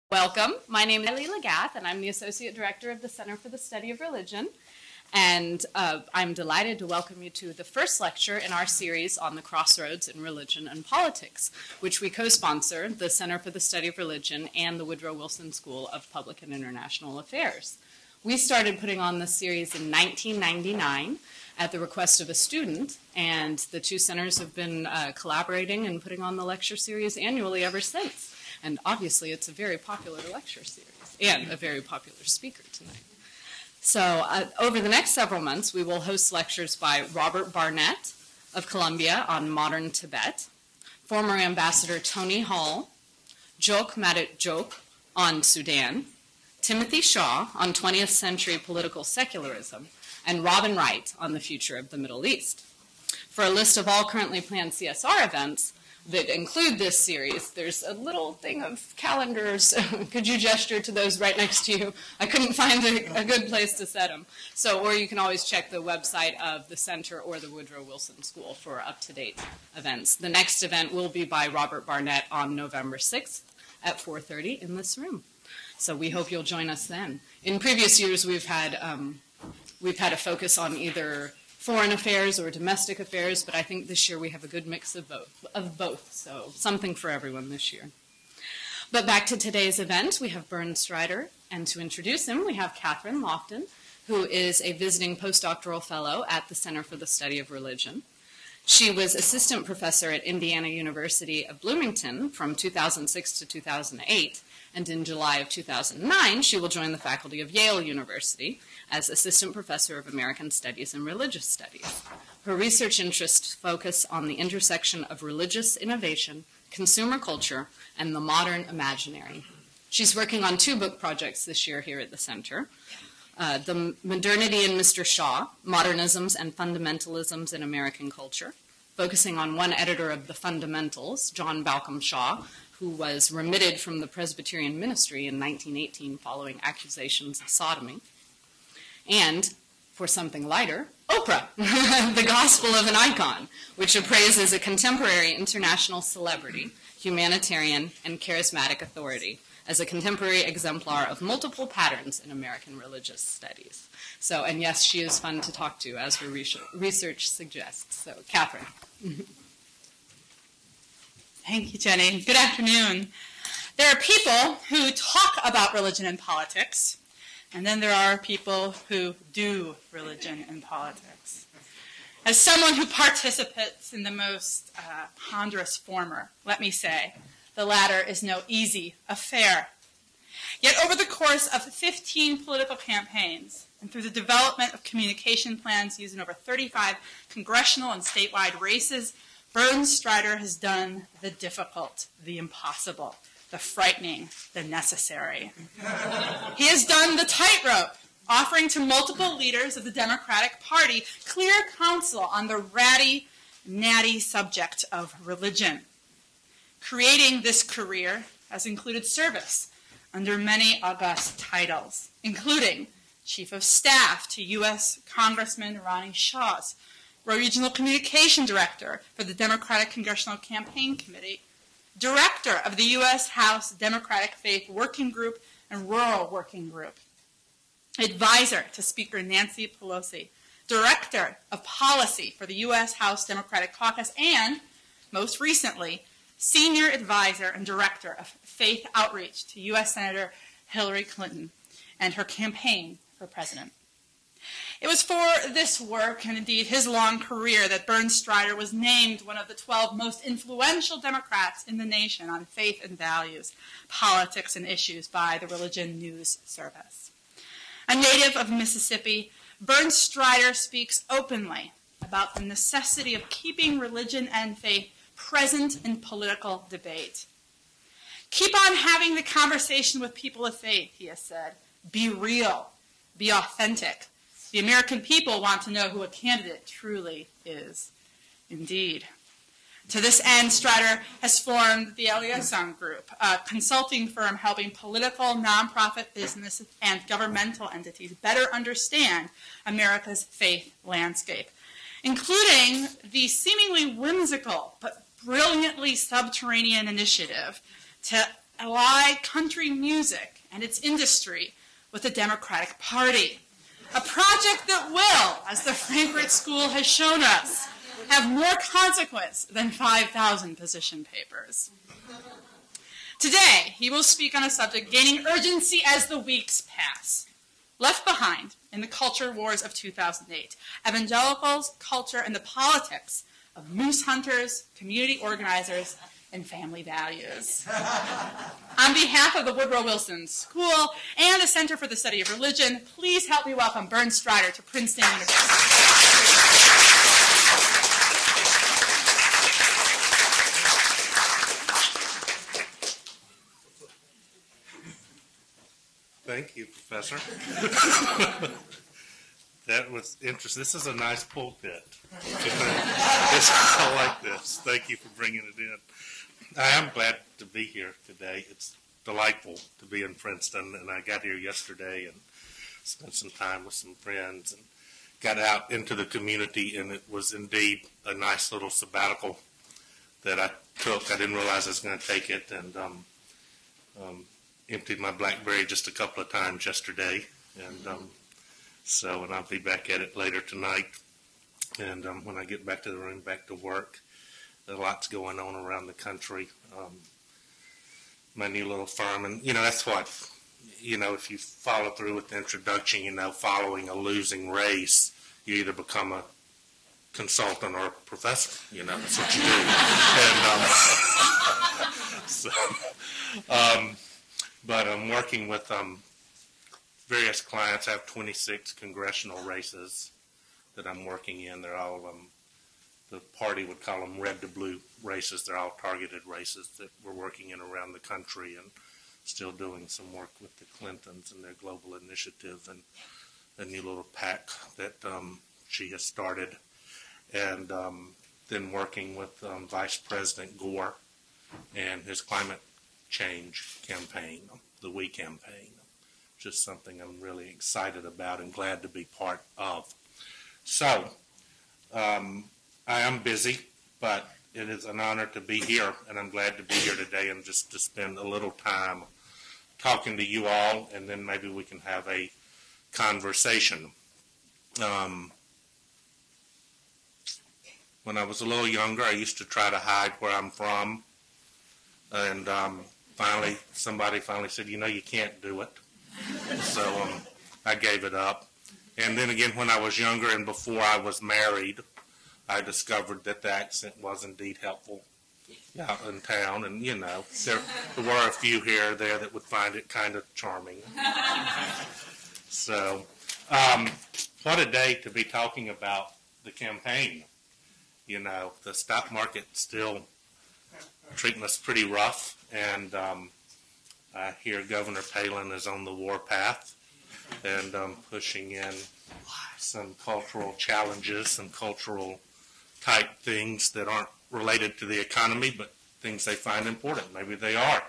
Welcome. My name is Eileen Lagath, and I'm the Associate Director of the Center for the Study of Religion. And I'm delighted to welcome you to the first lecture in our series on the crossroads in religion and politics, which we co-sponsor, the Center for the Study of Religion and the Woodrow Wilson School of Public and International Affairs. We started putting on this series in 1999 at the request of a student, and the two centers have been collaborating and putting on the lecture series annually ever since. And obviously, it's a very popular lecture series and a very popular speaker tonight. So over the next several months, we will host lectures by Robert Barnett of Columbia on modern Tibet, former Ambassador Tony Hall, Jok Madit Jok on Sudan, Timothy Shaw on 20th century political secularism, and Robin Wright on the future of the Middle East. For a list of all currently planned CSR events that include this series, there's a little thing of calendars. Could you gesture to those right next to you? I couldn't find a good place to set them. So, or you can always check the website of the Center or the Woodrow Wilson School for up-to-date events. The next event will be by Robert Barnett on November 6th at 4:30 in this room. So we hope you'll join us then. In previous years, we've had a focus on either foreign affairs or domestic affairs, but I think this year we have a good mix of both, so something for everyone this year. But back to today's event, we have Bernd Strider, and to introduce him, we have Catherine Lofton, who is a visiting postdoctoral fellow at the Center for the Study of Religion. She was assistant professor at Indiana University of Bloomington from 2006 to 2008, and in July of 2009, she will join the faculty of Yale University as Assistant Professor of American Studies and Religious Studies. Her research interests focus on the intersection of religious innovation, consumer culture, and the modern imaginary. She's working on 2 book projects this year here at the Center. The Modernity in Mr. Shaw, Modernisms and Fundamentalisms in American Culture, focusing on one editor of the Fundamentals, John Balcom Shaw, who was remitted from the Presbyterian ministry in 1918 following accusations of sodomy. And, for something lighter, Oprah, The Gospel of an Icon, which appraises a contemporary international celebrity, humanitarian, and charismatic authority as a contemporary exemplar of multiple patterns in American religious studies. So, and yes, she is fun to talk to, as her research suggests. So, Catherine. Thank you, Jenny. Good afternoon. There are people who talk about religion and politics, and then there are people who do religion and politics. As someone who participates in the most ponderous former, let me say, the latter is no easy affair. Yet over the course of 15 political campaigns, and through the development of communication plans used in over 35 congressional and statewide races, Bernd Strider has done the difficult, the impossible, the frightening, the necessary. He has done the tightrope, offering to multiple leaders of the Democratic Party clear counsel on the ratty, natty subject of religion. Creating this career has included service under many august titles, including Chief of Staff to U.S. Congressman Ronnie Shaw's, Regional Communication Director for the Democratic Congressional Campaign Committee, Director of the U.S. House Democratic Faith Working Group and Rural Working Group, Advisor to Speaker Nancy Pelosi, Director of Policy for the U.S. House Democratic Caucus, and, most recently, Senior Advisor and Director of Faith Outreach to U.S. Senator Hillary Clinton and her campaign for president. It was for this work, and indeed his long career, that Bernd Strider was named one of the 12 most influential Democrats in the nation on faith and values, politics, and issues by the Religion News Service. A native of Mississippi, Bernd Strider speaks openly about the necessity of keeping religion and faith present in political debate. Keep on having the conversation with people of faith, he has said. Be real. Be authentic. The American people want to know who a candidate truly is. Indeed. To this end, Strider has formed the Eleison Group, a consulting firm helping political, nonprofit business, and governmental entities better understand America's faith landscape, including the seemingly whimsical but brilliantly subterranean initiative to ally country music and its industry with the Democratic Party. A project that will, as the Frankfurt School has shown us, have more consequence than 5,000 position papers. Today, he will speak on a subject gaining urgency as the weeks pass. Left behind in the culture wars of 2008, evangelicals, culture, and the politics of moose hunters, community organizers, and family values. On behalf of the Woodrow Wilson School and the Center for the Study of Religion, please help me welcome Bernd Strider to Princeton University. Thank you, Professor. That was interesting. This is a nice pulpit. I like this. Thank you for bringing it in. I am glad to be here today. It's delightful to be in Princeton, and I got here yesterday and spent some time with some friends and got out into the community, and it was indeed a nice little sabbatical that I took. I didn't realize I was going to take it, and emptied my BlackBerry just a couple of times yesterday, and and I'll be back at it later tonight. And when I get back to the room, back to work, there's lots going on around the country. My new little firm, and that's what, if you follow through with the introduction, following a losing race, you either become a consultant or a professor. That's what you do. And but I'm working with various clients. I have 26 congressional races that I'm working in. They're all, the party would call them red to blue races. They're all targeted races that we're working in around the country, and still doing some work with the Clintons and their global initiative and a new little PAC that she has started. And then working with Vice President Gore and his climate change campaign, the We campaign, which is something I'm really excited about and glad to be part of. So, I am busy, but it is an honor to be here, and I'm glad to be here today and just to spend a little time talking to you all, and then maybe we can have a conversation. When I was a little younger, I used to try to hide where I'm from, and somebody finally said, you can't do it. So I gave it up. And then again, when I was younger and before I was married, I discovered that the accent was indeed helpful out in town. And, there were a few here or there that would find it kind of charming. So what a day to be talking about the campaign. The stock market's still treating us pretty rough. And I hear Governor Palin is on the warpath and pushing in some cultural challenges, some cultural type things that aren't related to the economy, but things they find important. Maybe they are.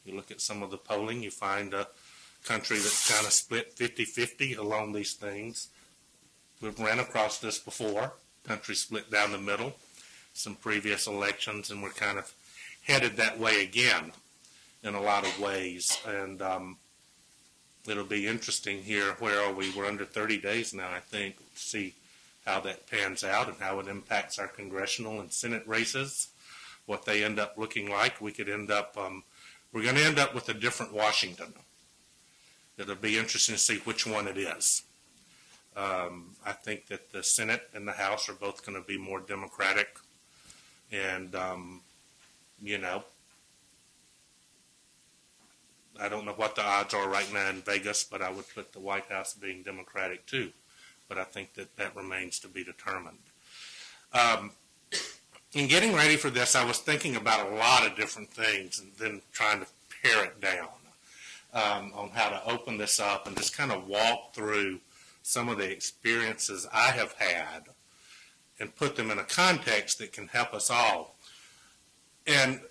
You look at some of the polling, you find a country that's kind of split 50-50 along these things. We've ran across this before. Country split down the middle, some previous elections, and we're kind of headed that way again in a lot of ways. And it'll be interesting here. Where are we? We're under 30 days now, I think, to see how that pans out and how it impacts our congressional and Senate races, what they end up looking like. We could end up, we're going to end up with a different Washington. It'll be interesting to see which one it is. I think that the Senate and the House are both going to be more Democratic. And, I don't know what the odds are right now in Vegas, but I would put the White House being Democratic too. But I think that remains to be determined. In getting ready for this, I was thinking about a lot of different things and then trying to pare it down on how to open this up and just kind of walk through some of the experiences I have had and put them in a context that can help us all. And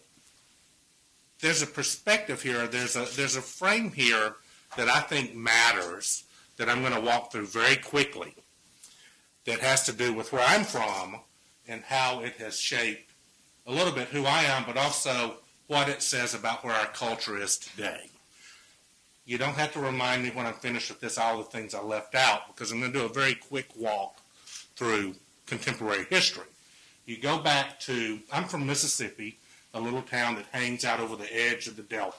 there's a perspective here, there's a frame here that I think matters, that I'm going to walk through very quickly, that has to do with where I'm from and how it has shaped a little bit who I am, but also what it says about where our culture is today. You don't have to remind me when I'm finished with this all the things I left out, because I'm going to do a very quick walk through contemporary history. You go back to, I'm from Mississippi, a little town that hangs out over the edge of the Delta.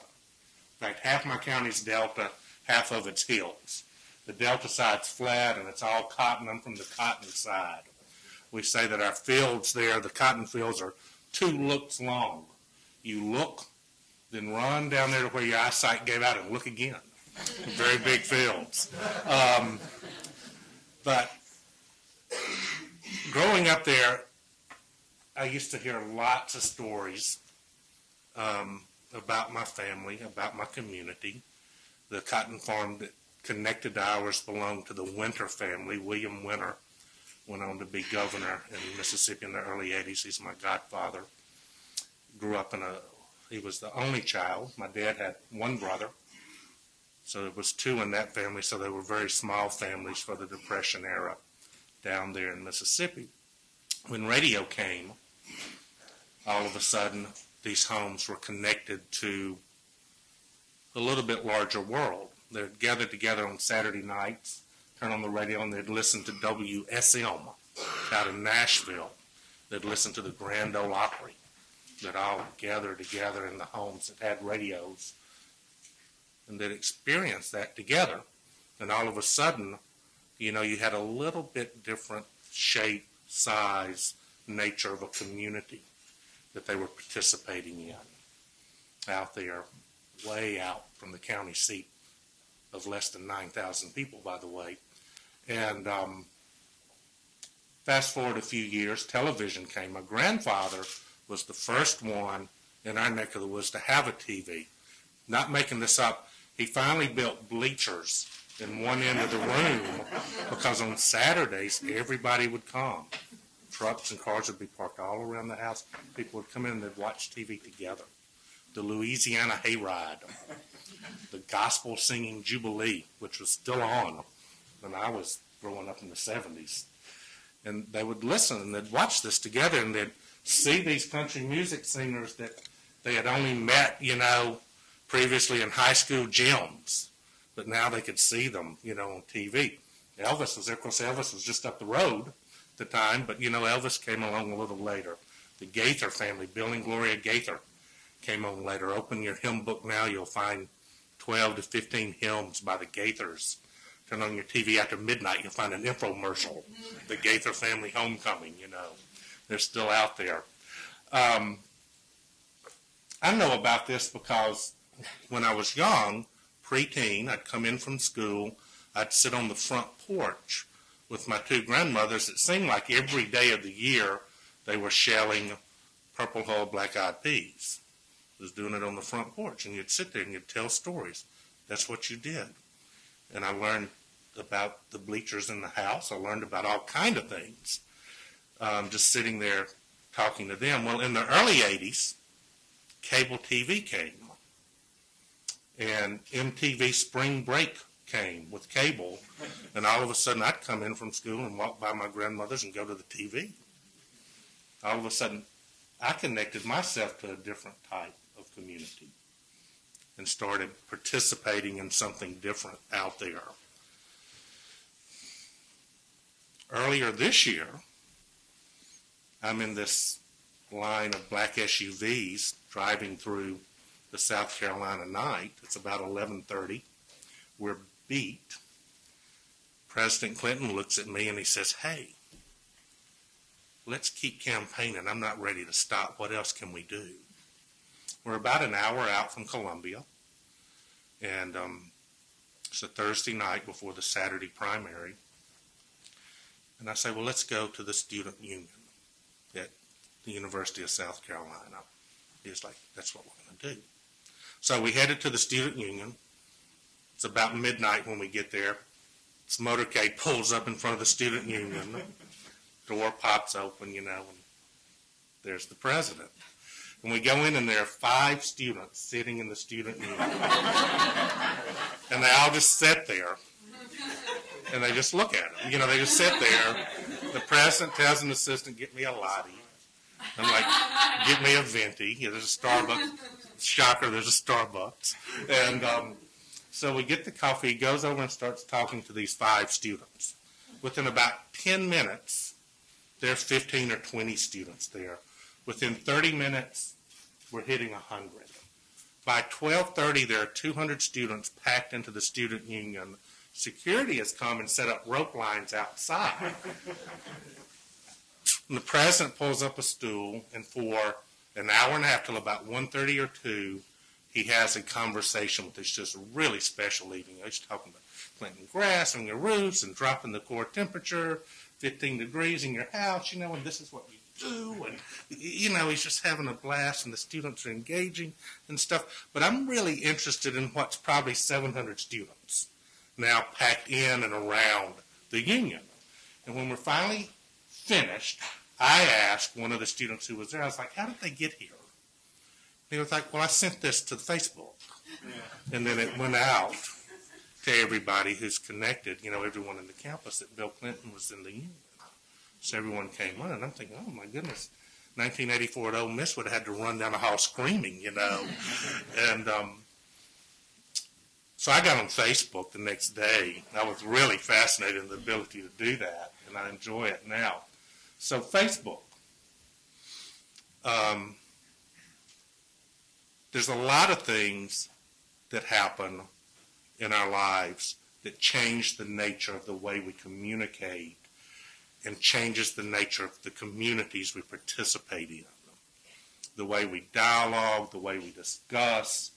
In fact, half my county's Delta, half of it's hills. The Delta side's flat, and it's all cotton. I'm from the cotton side. We say that our fields there, the cotton fields, are 2 looks long. You look, then run down there to where your eyesight gave out and look again. Very big fields. But growing up there, I used to hear lots of stories about my family, about my community. The cotton farm that connected to ours belonged to the Winter family. William Winter went on to be governor in Mississippi in the early 80s. He's my godfather. Grew up he was the only child. My dad had 1 brother. So it was 2 in that family, so they were very small families for the Depression era down there in Mississippi. When radio came, all of a sudden, these homes were connected to a little bit larger world. They'd gather together on Saturday nights, turn on the radio, and they'd listen to WSM out in Nashville. They'd listen to the Grand Ole Opry. They'd all gather together in the homes that had radios, and they'd experience that together. And all of a sudden, you had a little bit different shape, size, nature of a community that they were participating in out there, way out from the county seat of less than 9,000 people, by the way. And fast forward a few years, television came. My grandfather was the first one in our neck of the woods to have a TV. Not making this up, he finally built bleachers in one end of the room because on Saturdays everybody would come. Trucks and cars would be parked all around the house. People would come in and they'd watch TV together. The Louisiana Hayride, the gospel singing Jubilee, which was still on when I was growing up in the 70s. And they would listen and they'd watch this together, and they'd see these country music singers that they had only met, previously in high school gyms. But now they could see them, on TV. Elvis was there. Of course, Elvis was just up the road at the time, but, Elvis came along a little later. The Gaither family, Bill and Gloria Gaither, came on later. Open your hymn book now, you'll find 12 to 15 hymns by the Gaithers. Turn on your TV after midnight, you'll find an infomercial, the Gaither family homecoming, They're still out there. I know about this because when I was young, preteen, I'd come in from school, I'd sit on the front porch with my 2 grandmothers. It seemed like every day of the year they were shelling Purple Hull Black-Eyed Peas. I was doing it on the front porch, and you'd sit there and you'd tell stories. That's what you did. And I learned about the bleachers in the house. I learned about all kind of things, just sitting there talking to them. Well, in the early 80s, cable TV came, and MTV Spring Break came with cable, and all of a sudden I'd come in from school and walk by my grandmother's and go to the TV. All of a sudden, I connected myself to a different type of community and started participating in something different out there. Earlier this year, I'm in this line of black SUVs driving through the South Carolina night. It's about 11:30. We're beat. President Clinton looks at me and he says, "Hey, let's keep campaigning. I'm not ready to stop. What else can we do?" We're about an hour out from Columbia, and it's a Thursday night before the Saturday primary. And I say, well, let's go to the student union at the University of South Carolina. He's like, that's what we're going to do. So we headed to the student union. It's about midnight when we get there. This motorcade pulls up in front of the student union. Door pops open, and there's the president. And we go in, and there are 5 students sitting in the student union. And they all just sit there. And they just look at him. They just sit there. The president tells an assistant, "Get me a latte." I'm like, get me a venti. There's a Starbucks. Shocker, there's a Starbucks. And so we get the coffee. He goes over and starts talking to these 5 students. Within about 10 minutes, there are 15 or 20 students there. Within 30 minutes, we're hitting 100. By 12:30, there are 200 students packed into the student union. Security has come and set up rope lines outside. And the president pulls up a stool, and for an hour and a half till about 1:30 or 2, he has a conversation with us, just really special evening. He's talking about planting grass on your roofs and dropping the core temperature, 15 degrees in your house, and this is what you do. And, he's just having a blast, and the students are engaging and stuff. But I'm really interested in what's probably 700 students now packed in and around the union. And when we're finally finished, I asked one of the students who was there, I was like, how did they get here? He was like, well, I sent this to Facebook. Yeah. And then it went out to everybody who's connected, everyone in the campus, that Bill Clinton was in the union. So everyone came on, and I'm thinking, oh, my goodness, 1984 at Ole Miss would have had to run down the hall screaming, And so I got on Facebook the next day. I was really fascinated in the ability to do that, and I enjoy it now. So Facebook. There's a lot of things that happen in our lives that change the nature of the way we communicate and changes the nature of the communities we participate in. The way we dialogue, the way we discuss,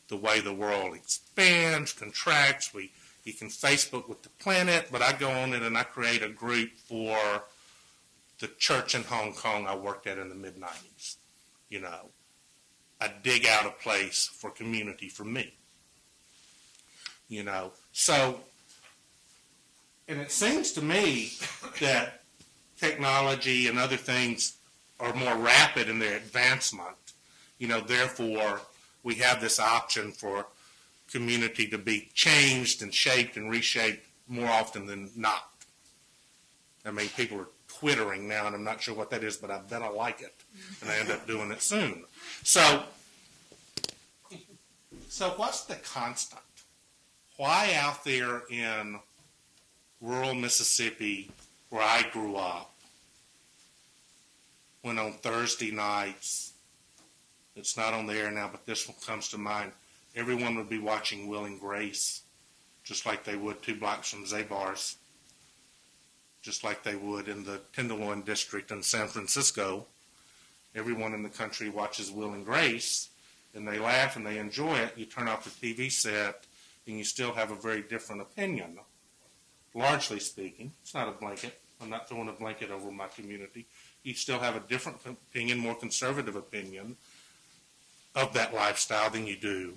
the way the world expands, contracts. You can Facebook with the planet, but I go on it and I create a group for the church in Hong Kong I worked at in the mid-90s. I dig out a place for community for me. So, and it seems to me that technology and other things are more rapid in their advancement. Therefore, we have this option for community to be changed and shaped and reshaped more often than not. I mean, people are twittering now, and I'm not sure what that is, but I bet I like it, and I end up doing it soon. So what's the constant? Why out there in rural Mississippi, where I grew up, when on Thursday nights, it's not on the air now, but this one comes to mind, everyone would be watching Will and Grace, just like they would 2 blocks from Zabar's, just like they would in the Tenderloin district in San Francisco. Everyone in the country watches Will and Grace, and they laugh and they enjoy it. You turn off the TV set, and you still have a very different opinion, largely speaking. It's not a blanket. I'm not throwing a blanket over my community. You still have a different opinion, more conservative opinion of that lifestyle than you do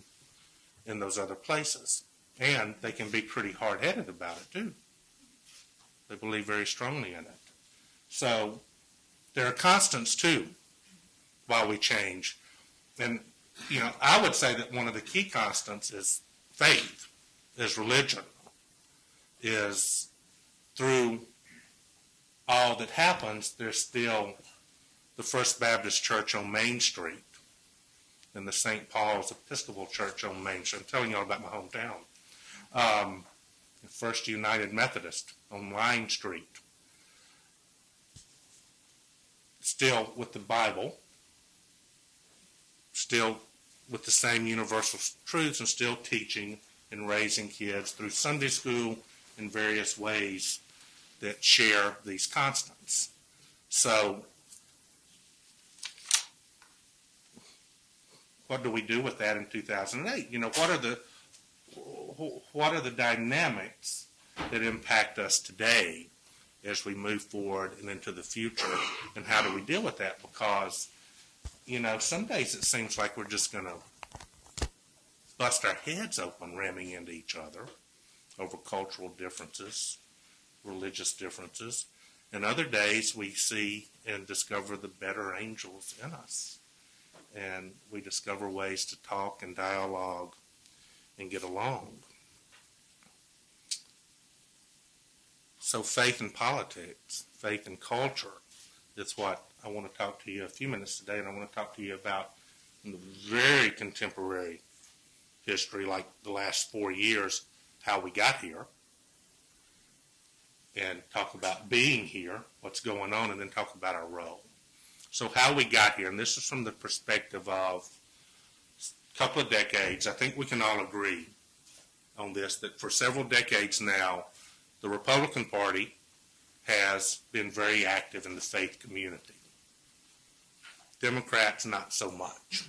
in those other places. And they can be pretty hard-headed about it, too. They believe very strongly in it. So there are constants, too, while we change. And, I would say that one of the key constants is faith, is religion, is through all that happens, there's still the First Baptist Church on Main Street and the St. Paul's Episcopal Church on Main Street. I'm telling you all about my hometown. First United Methodist on Line Street. Still with the Bible, still with the same universal truths, and still teaching and raising kids through Sunday school in various ways that share these constants. So what do we do with that in 2008? What are the dynamics that impact us today as we move forward and into the future, and how do we deal with that? Because, some days it seems like we're just going to bust our heads open ramming into each other over cultural differences, religious differences, and other days we see and discover the better angels in us, and we discover ways to talk and dialogue and get along. So faith in politics, faith in culture, It's what I want to talk to you a few minutes today, and I want to talk to you about in the very contemporary history, like the last 4 years, how we got here, and talk about being here, what's going on, and then talk about our role. So how we got here, and this is from the perspective of a couple of decades. I think we can all agree on this, that for several decades now, the Republican Party has been very active in the faith community. Democrats, not so much.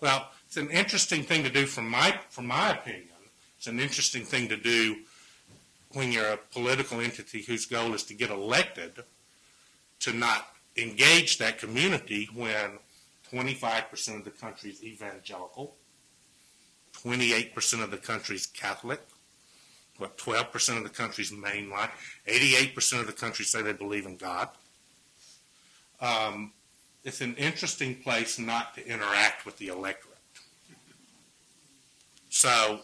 Well, it's an interesting thing to do from my opinion. It's an interesting thing to do when you're a political entity whose goal is to get elected, to not engage that community when 25% of the country is evangelical, 28% of the country is Catholic, 12% of the country is mainline, 88% of the country say they believe in God. It's an interesting place not to interact with the electorate. So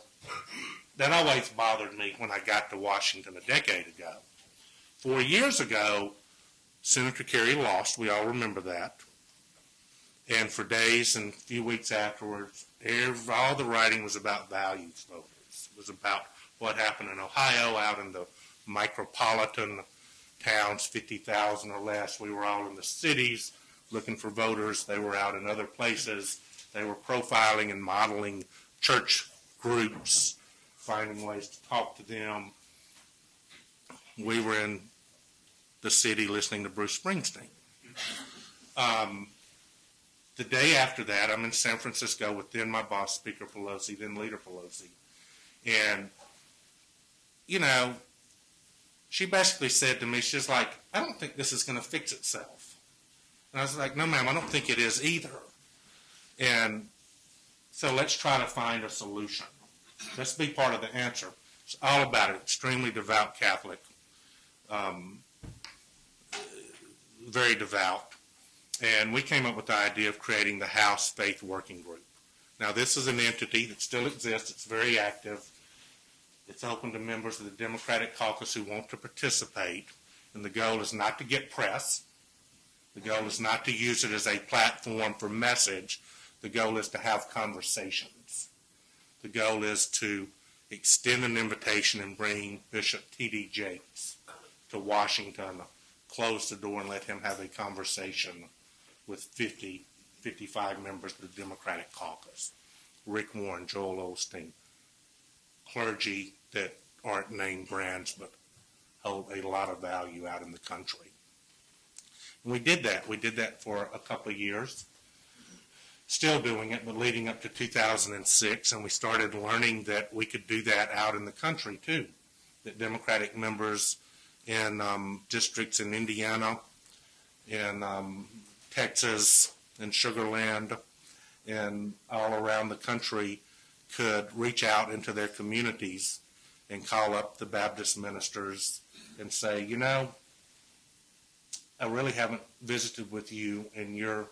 that always bothered me when I got to Washington a decade ago. 4 years ago, Senator Kerry lost. We all remember that. And for days and a few weeks afterwards, all the writing was about values voters. It was about what happened in Ohio, out in the micropolitan towns, 50,000 or less. We were all in the cities looking for voters. They were out in other places. They were profiling and modeling church groups, finding ways to talk to them. We were in the city listening to Bruce Springsteen. The day after that, I'm in San Francisco with then my boss, Speaker Pelosi, then Leader Pelosi. And, you know, she basically said to me, she's like, I don't think this is going to fix itself. And I was like, no, ma'am, I don't think it is either. And so let's try to find a solution. Let's be part of the answer. It's all about it. Extremely devout Catholic, very devout. And we came up with the idea of creating the House Faith Working Group. Now, this is an entity that still exists. It's very active. It's open to members of the Democratic caucus who want to participate. And the goal is not to get press. The goal is not to use it as a platform for message. The goal is to have conversations. The goal is to extend an invitation and bring Bishop T.D. Jakes to Washington, close the door and let him have a conversation with 55 members of the Democratic caucus. Rick Warren, Joel Osteen, clergy that aren't name brands but hold a lot of value out in the country. And we did that. We did that for a couple of years. Still doing it, but leading up to 2006, and we started learning that we could do that out in the country too, that Democratic members in districts in Indiana, in Texas, in Sugar Land, and all around the country could reach out into their communities and call up the Baptist ministers and say, you know, I really haven't visited with you in your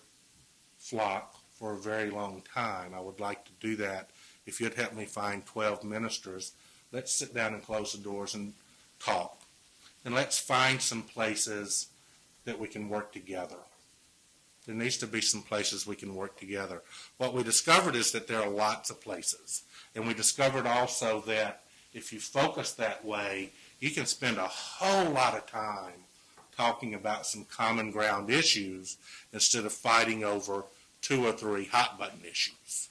flock for a very long time. I would like to do that. If you'd help me find 12 ministers, let's sit down and close the doors and talk. And let's find some places that we can work together. There needs to be some places we can work together. What we discovered is that there are lots of places. And we discovered also that if you focus that way, you can spend a whole lot of time talking about some common ground issues instead of fighting over 2 or 3 hot button issues.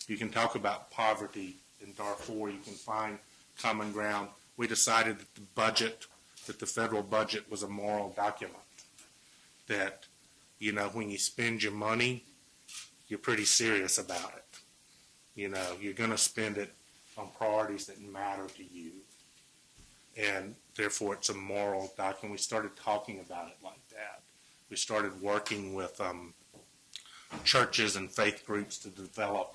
You can talk about poverty in Darfur. You can find common ground. We decided that the federal budget was a moral document. That, you know, when you spend your money, you're pretty serious about it. You know, you're going to spend it on priorities that matter to you. And therefore, it's a moral document. We started talking about it like that. We started working with churches and faith groups to develop,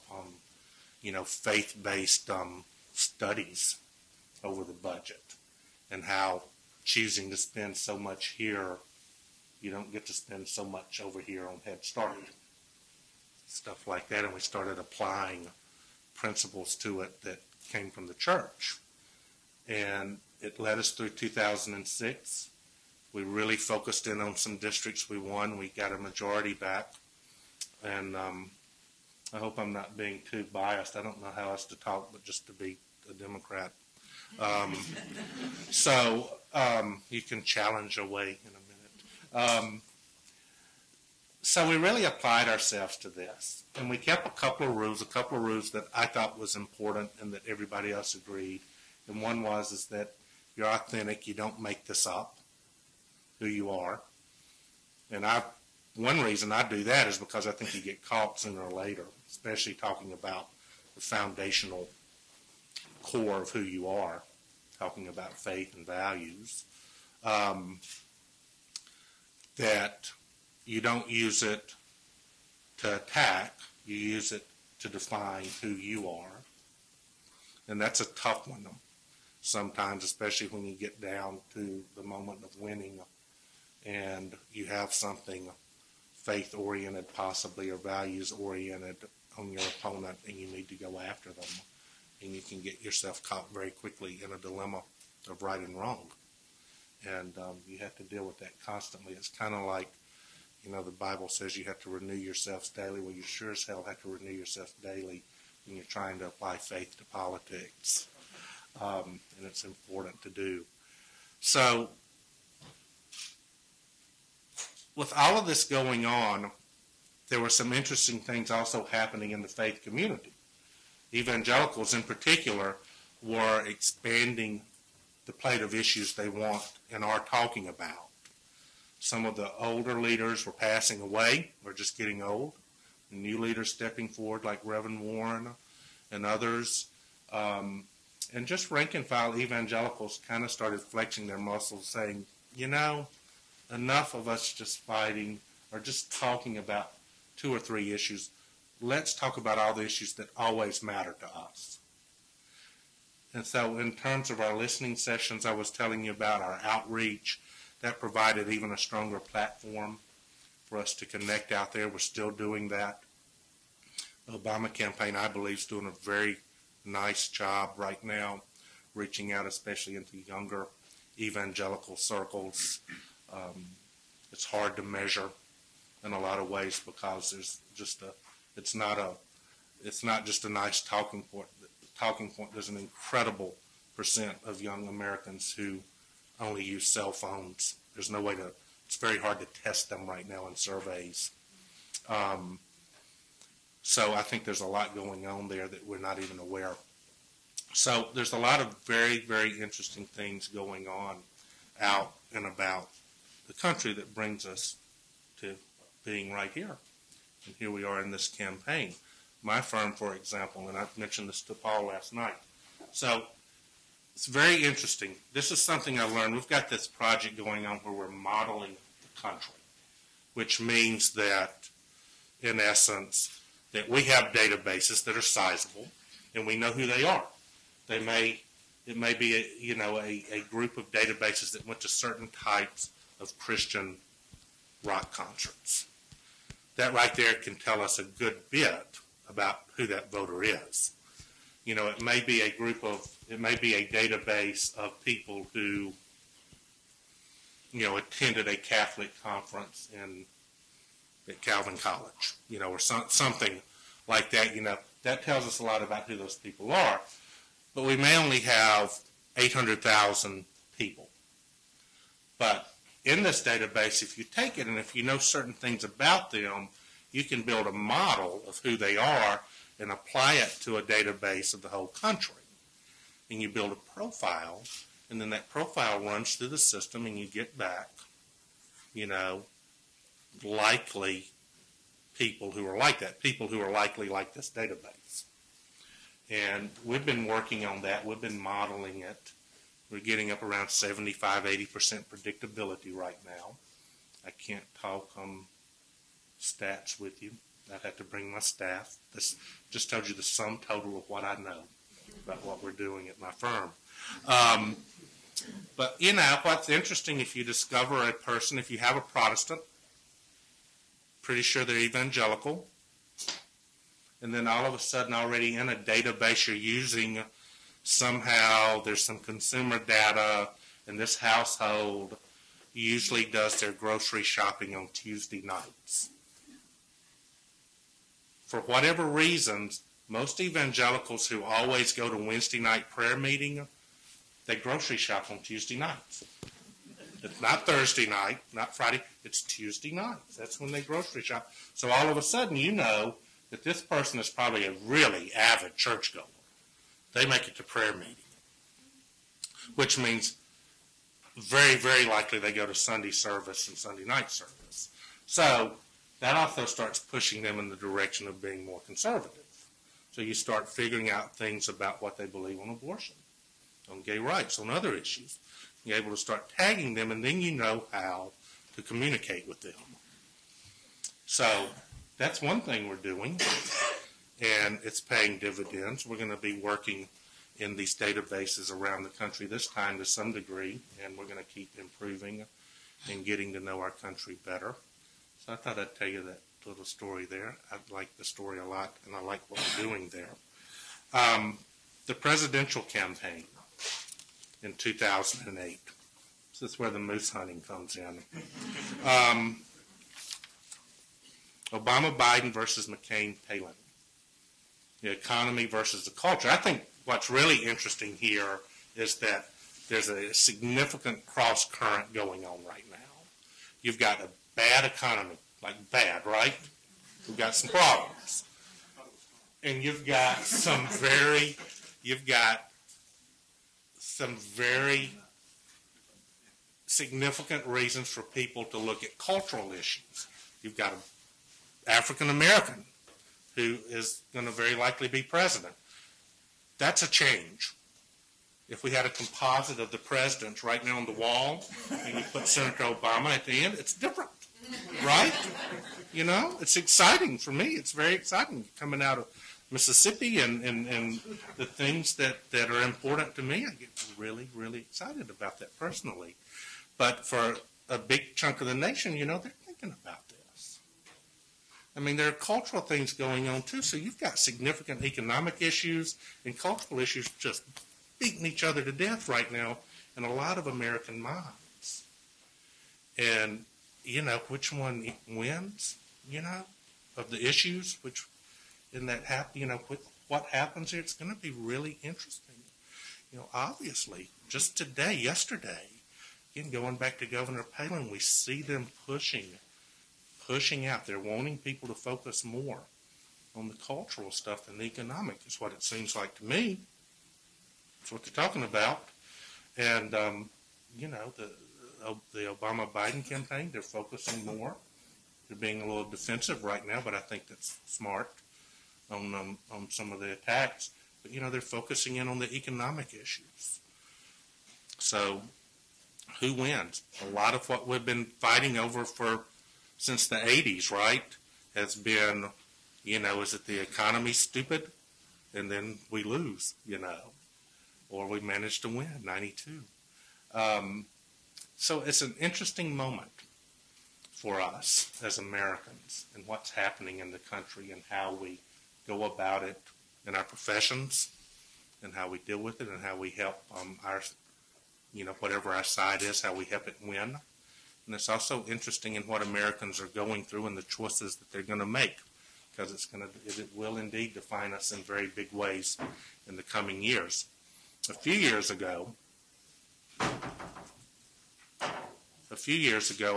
faith-based studies over the budget, and how choosing to spend so much here, you don't get to spend so much over here on Head Start, stuff like that. And we started applying principles to it that came from the church. And it led us through 2006. We really focused in on some districts we won. We got a majority back. And I hope I'm not being too biased. I don't know how else to talk, but just to be a Democrat. So you can challenge away in a minute. So we really applied ourselves to this. And we kept a couple of rules that I thought was important and that everybody else agreed. And one is that you're authentic, you don't make this up, who you are. And one reason I do that is because I think you get caught sooner or later, especially talking about the foundational core of who you are, talking about faith and values, that you don't use it to attack, you use it to define who you are. And that's a tough one sometimes, especially when you get down to the moment of winning and you have something faith-oriented possibly or values-oriented on your opponent and you need to go after them. And you can get yourself caught very quickly in a dilemma of right and wrong. And you have to deal with that constantly. It's kind of like, the Bible says you have to renew yourselves daily. Well, you sure as hell have to renew yourself daily when you're trying to apply faith to politics. And it's important to do. So, with all of this going on, there were some interesting things also happening in the faith community. Evangelicals in particular were expanding the plate of issues they want and are talking about. Some of the older leaders were passing away or just getting old. The new leaders stepping forward like Reverend Warren and others. And just rank and file evangelicals kind of started flexing their muscles saying, enough of us just fighting or just talking about 2 or 3 issues. Let's talk about all the issues that always matter to us. And so in terms of our listening sessions, I was telling you about our outreach. That provided even a stronger platform for us to connect out there. We're still doing that. The Obama campaign, I believe, is doing a very nice job right now, reaching out especially into younger evangelical circles. It's hard to measure in a lot of ways because there's just it's not just a nice talking point. There's an incredible percent of young Americans who only use cell phones. There's no way it's very hard to test them right now in surveys. So I think there's a lot going on there that we're not even aware of. So there's a lot of very, very interesting things going on out and about the country that brings us to being right here. And here we are in this campaign. My firm, for example, and I mentioned this to Paul last night. So it's very interesting. This is something I learned. We've got this project going on where we're modeling the country, which means that, in essence, that we have databases that are sizable, and we know who they are. It may be a group of databases that went to certain types of Christian rock concerts. That right there can tell us a good bit about who that voter is. It may be a database of people who, attended a Catholic conference at Calvin College, or something like that. That tells us a lot about who those people are. But we may only have 800,000 people. But in this database, if you take it and if you know certain things about them, you can build a model of who they are and apply it to a database of the whole country. And you build a profile, and then that profile runs through the system, and you get back, likely people who are like that, people who are likely like this database. And we've been working on that. We've been modeling it. We're getting up around 75-80% predictability right now. I can't talk stats with you. I'd have to bring my staff. This just tells you the sum total of what I know about what we're doing at my firm. But, what's interesting, if you discover a person, if you have a Protestant, pretty sure they're evangelical, and then all of a sudden already in a database you're using, somehow there's some consumer data in this household usually does their grocery shopping on Tuesday nights. For whatever reasons, most evangelicals who always go to Wednesday night prayer meeting, they grocery shop on Tuesday nights. It's not Thursday night, not Friday, it's Tuesday nights. That's when they grocery shop. So all of a sudden you know that this person is probably a really avid churchgoer. They make it to prayer meeting, which means very, very likely they go to Sunday service and Sunday night service. So that also starts pushing them in the direction of being more conservative. So you start figuring out things about what they believe on abortion, on gay rights, on other issues. You're able to start tagging them, and then you know how to communicate with them. So that's one thing we're doing, and it's paying dividends. We're going to be working in these databases around the country this time to some degree, and we're going to keep improving and getting to know our country better. So I thought I'd tell you that little story there. I like the story a lot, and I like what we're doing there. The presidential campaign in 2008. This is where the moose hunting comes in. Obama, Biden versus McCain, Palin. The economy versus the culture. I think what's really interesting here is that there's a significant cross current going on right now. You've got a bad economy, like bad, right? We've got some problems. And you've got some very significant reasons for people to look at cultural issues. You've got an African American who is going to very likely be president. That's a change. If we had a composite of the presidents right now on the wall, and you put Senator Obama at the end, it's different, right? You know, it's exciting for me. It's very exciting coming out of Mississippi and the things that are important to me. I get really, really excited about that personally. But for a big chunk of the nation, you know, they're thinking about this. I mean, there are cultural things going on too. So you've got significant economic issues and cultural issues just beating each other to death right now in a lot of American minds. And, you know, which one wins, you know, of the issues, which in that, you know, what happens here, it's going to be really interesting. You know, obviously, just today, yesterday, again, going back to Governor Palin, we see them pushing out. They're wanting people to focus more on the cultural stuff than the economic, is what it seems like to me. That's what they're talking about. And, you know, the Obama-Biden campaign, they're focusing more. They're being a little defensive right now, but I think that's smart on some of the attacks. But, you know, they're focusing in on the economic issues. So who wins? A lot of what we've been fighting over since the 80s, right, has been, you know, is it the economy stupid? And then we lose, you know, or we manage to win, 92. So it's an interesting moment for us as Americans and what's happening in the country and how we go about it in our professions and how we deal with it and how we help our, you know, whatever our side is, how we help it win. And it's also interesting in what Americans are going through and the choices that they're going to make, because it will indeed define us in very big ways in the coming years. A few years ago,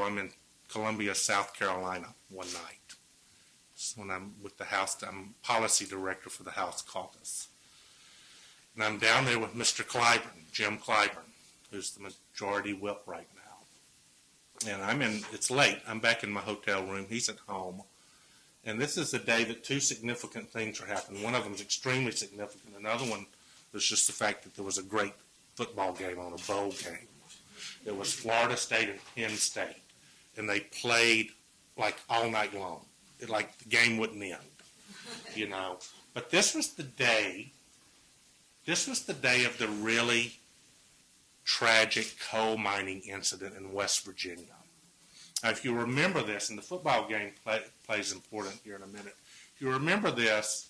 I'm in Columbia, South Carolina one night. When I'm with the House, I'm policy director for the House Caucus. And I'm down there with Mr. Clyburn, Jim Clyburn, who's the majority whip right now. And it's late. I'm back in my hotel room. He's at home. And this is the day that two significant things are happening. One of them is extremely significant. Another one was just the fact that there was a great football game on, a bowl game. It was Florida State and Penn State. And they played like all night long. Like the game wouldn't end, you know. But this was the day of the really tragic coal mining incident in West Virginia. Now, if you remember this, and the football game plays important here in a minute, if you remember this,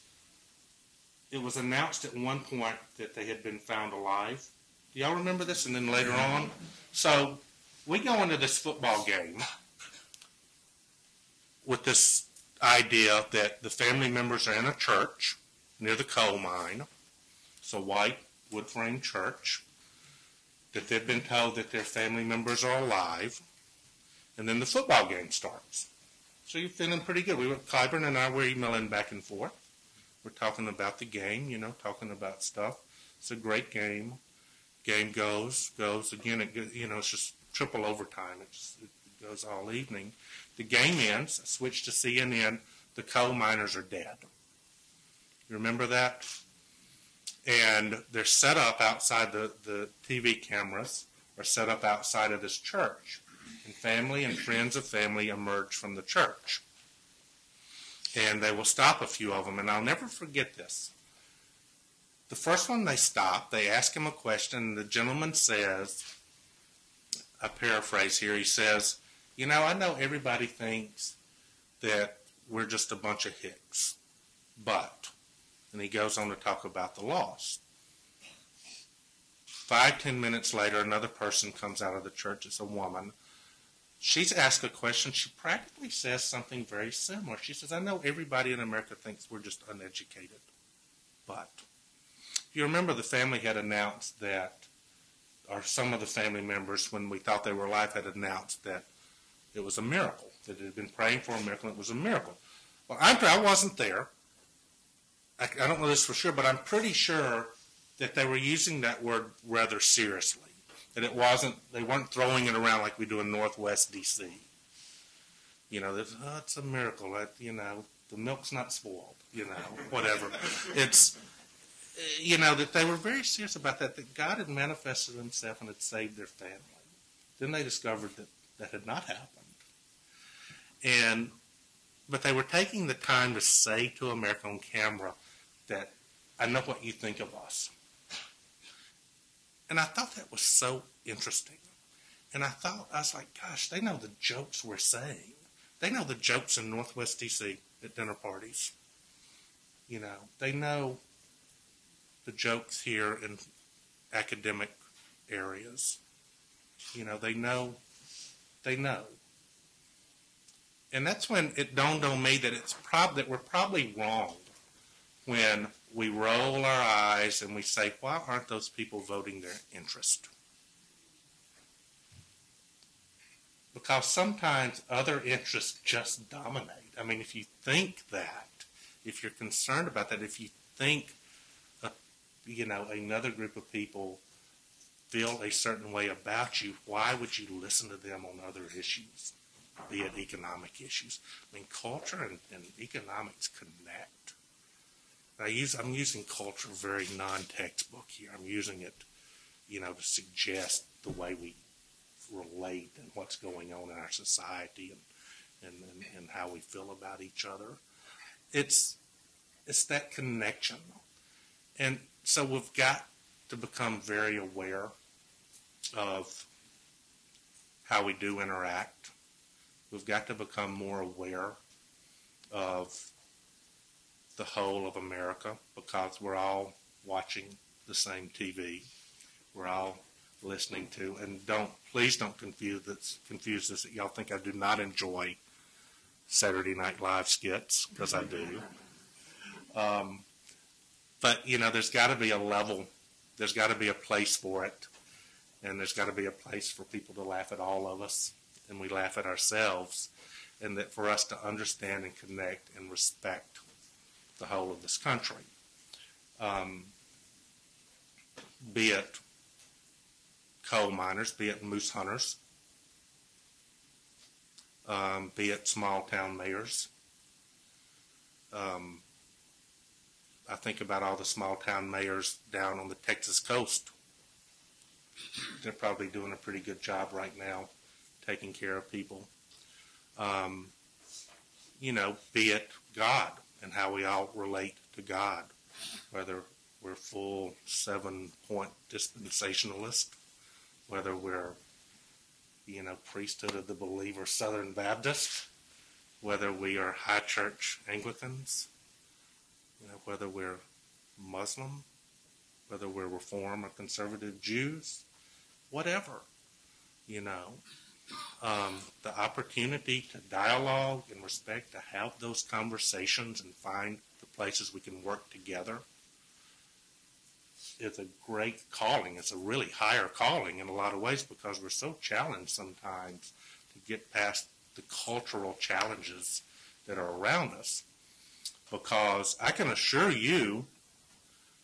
it was announced at one point that they had been found alive. Do y'all remember this? And then later on, so we go into this football game with this idea that the family members are in a church near the coal mine. It's a white wood frame church, that they've been told that their family members are alive, and then the football game starts. So you're feeling pretty good. Clyburn and I were emailing back and forth. We're talking about the game, talking about stuff. It's a great game. Game goes again. It's just triple overtime. It goes all evening. The game ends. I switch to CNN. The coal miners are dead. You remember that? And they're set up outside, the TV cameras are set up outside of this church. And family and friends of family emerge from the church. And they will stop a few of them. And I'll never forget this. The first one they stop, they ask him a question, and the gentleman says, I paraphrase here, he says, I know everybody thinks that we're just a bunch of hicks, but, and he goes on to talk about the loss. 5-10 minutes later, another person comes out of the church. It's a woman. She's asked a question. She practically says something very similar. She says, I know everybody in America thinks we're just uneducated, but. You remember the family had announced that, or some of the family members, when we thought they were alive, had announced that it was a miracle, that it had been praying for a miracle, and it was a miracle. Well, I wasn't there. I don't know this for sure, but I'm pretty sure that they were using that word rather seriously, that they weren't throwing it around like we do in Northwest D.C. It's a miracle, the milk's not spoiled, whatever. It's... that they were very serious about that God had manifested himself and had saved their family. Then they discovered that had not happened. But they were taking the time to say to America on camera that, I know what you think of us. And I thought that was so interesting. And I was like, gosh, they know the jokes we're saying. They know the jokes in Northwest D.C. at dinner parties. They know the jokes here in academic areas. They know. And that's when it dawned on me that we're probably wrong when we roll our eyes and we say, why aren't those people voting their interest? Because sometimes other interests just dominate. I mean, if you think that, if you're concerned about that, if you think another group of people feel a certain way about you, why would you listen to them on other issues, be it economic issues? I mean, culture and economics connect. I'm using culture very non-textbook here. I'm using it, to suggest the way we relate and what's going on in our society and how we feel about each other. It's that connection. And so we've got to become very aware of how we do interact. We've got to become more aware of the whole of America, because we're all watching the same TV. We're all listening to, and please don't confuse this that y'all think I do not enjoy Saturday Night Live skits, because I do. But, there's got to be a level, there's got to be a place for it, and there's got to be a place for people to laugh at all of us, and we laugh at ourselves, and that for us to understand and connect and respect the whole of this country. Be it coal miners, be it moose hunters, be it small town mayors. I think about all the small town mayors down on the Texas coast. They're probably doing a pretty good job right now taking care of people. Be it God and how we all relate to God, whether we're full 7-point dispensationalist, whether we're, priesthood of the believer Southern Baptist, whether we are high church Anglicans, whether we're Muslim, whether we're Reform or conservative Jews, whatever. you know, the opportunity to dialogue and respect, to have those conversations and find the places we can work together. It's a great calling. It's a really higher calling in a lot of ways because we're so challenged sometimes to get past the cultural challenges that are around us. Because I can assure you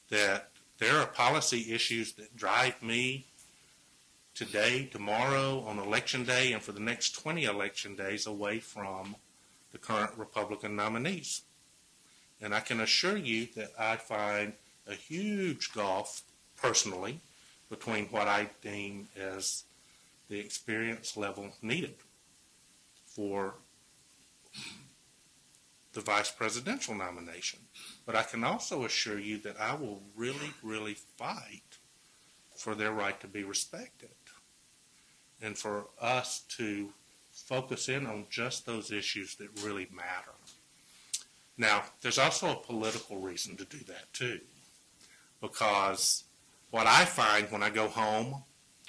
that there are policy issues that drive me today, tomorrow, on election day, and for the next 20 election days away from the current Republican nominees. And I can assure you that I find a huge gulf, personally, between what I deem as the experience level needed for the vice presidential nomination. But I can also assure you that I will really, really fight for their right to be respected and for us to focus in on just those issues that really matter. Now, there's also a political reason to do that too, because what I find when I go home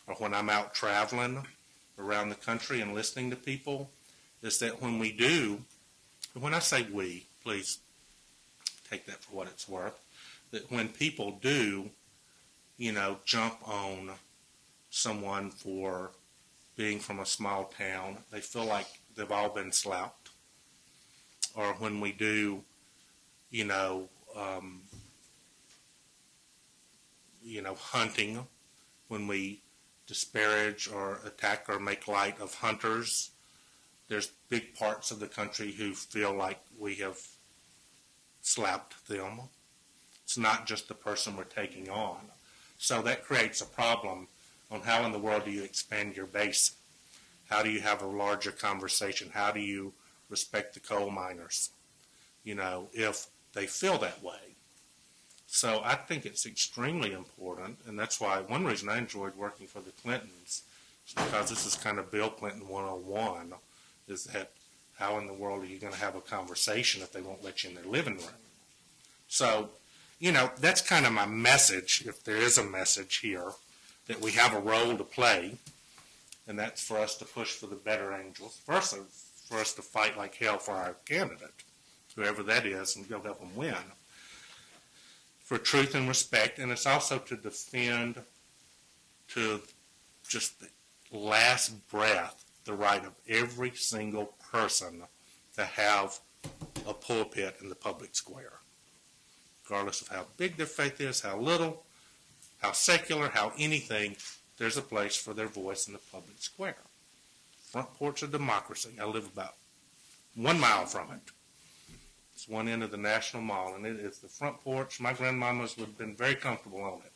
or when I'm out traveling around the country and listening to people is that when we do, and when I say we, please take that for what it's worth, that when people do, you know, jump on someone for being from a small town, they feel like they've all been slapped. Or when we do, hunting, when we disparage or attack or make light of hunters, there's big parts of the country who feel like we have slapped them. It's not just the person we're taking on. So that creates a problem on how in the world do you expand your base? How do you have a larger conversation? How do you respect the coal miners, if they feel that way? So I think it's extremely important, and that's why one reason I enjoyed working for the Clintons is because this is kind of Bill Clinton 101, is that how in the world are you going to have a conversation if they won't let you in their living room? So, that's kind of my message, if there is a message here, that we have a role to play, and that's for us to push for the better angels. First, for us to fight like hell for our candidate, whoever that is, and go help them win, for truth and respect, and it's also to defend to just the last breath the right of every single person to have a pulpit in the public square, regardless of how big their faith is, how little, how secular, how anything. There's a place for their voice in the public square. Front porch of democracy. I live about 1 mile from it. It's one end of the National Mall, and it is the front porch. My grandmamas would have been very comfortable on it.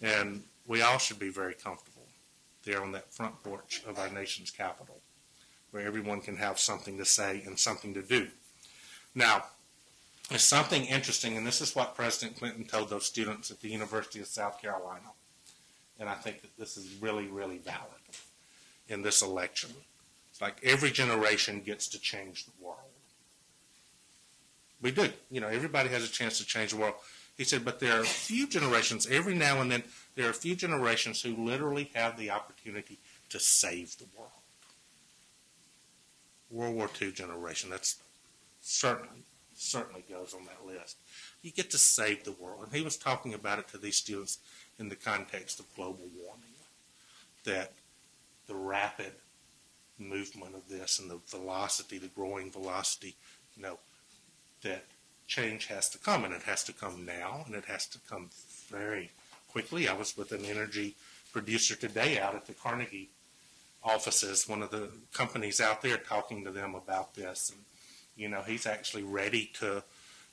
And we all should be very comfortable there on that front porch of our nation's capital, where everyone can have something to say and something to do. Now, there's something interesting, and this is what President Clinton told those students at the University of South Carolina. And I think that this is really, really valid in this election. It's like every generation gets to change the world. We do. Everybody has a chance to change the world. He said, but there are a few generations, every now and then, there are a few generations who literally have the opportunity to save the world. World War II generation, that's certainly goes on that list. You get to save the world. And he was talking about it to these students in the context of global warming, that the rapid movement of this and the velocity, the growing velocity, that change has to come, and it has to come now, and it has to come very quickly. I was with an energy producer today out at the Carnegie offices, one of the companies out there, talking to them about this. And, he's actually ready to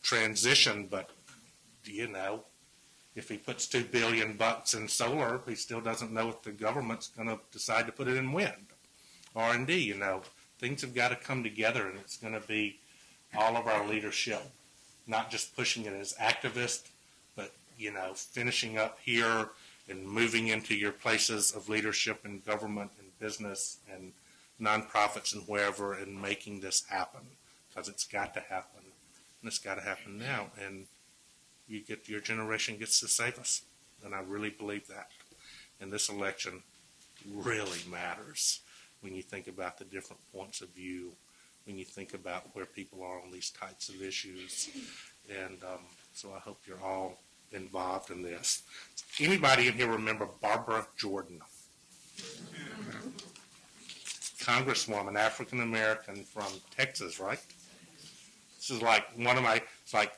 transition, but, if he puts $2 billion in solar, he still doesn't know if the government's going to decide to put it in wind. R&D, things have got to come together, and it's going to be all of our leadership, not just pushing it as activists, but, finishing up here and moving into your places of leadership in government and business and nonprofits and wherever, and making this happen, because it's got to happen, and it's got to happen now. And your generation gets to save us, and I really believe that. And this election really matters when you think about the different points of view, when you think about where people are on these types of issues. And so I hope you're all involved in this. Anybody in here remember Barbara Jordan? Congresswoman, African American from Texas, right? This is like one of my, it's like,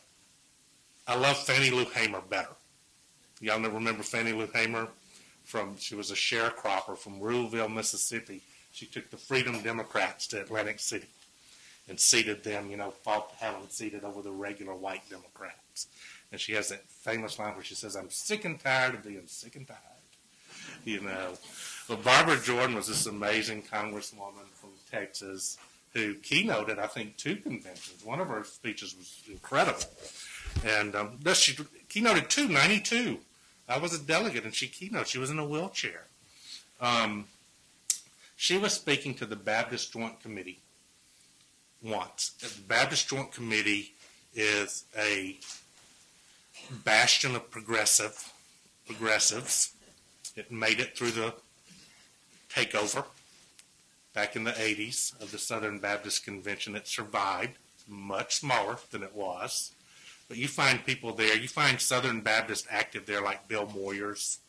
I love Fannie Lou Hamer better. Y'all remember Fannie Lou Hamer? She was a sharecropper from Ruleville, Mississippi. She took the Freedom Democrats to Atlantic City and seated them, fought to have them seated over the regular white Democrats. And she has that famous line where she says, "I'm sick and tired of being sick and tired." But Barbara Jordan was this amazing congresswoman from Texas who keynoted, I think, 2 conventions. One of her speeches was incredible. And she keynoted 2, 92. I was a delegate, and she keynoted. She was in a wheelchair. She was speaking to the Baptist Joint Committee once. The Baptist Joint Committee is a bastion of progressives. It made it through the takeover back in the 80s of the Southern Baptist Convention. It survived, much smaller than it was. But you find people there, you find Southern Baptists active there like Bill Moyers,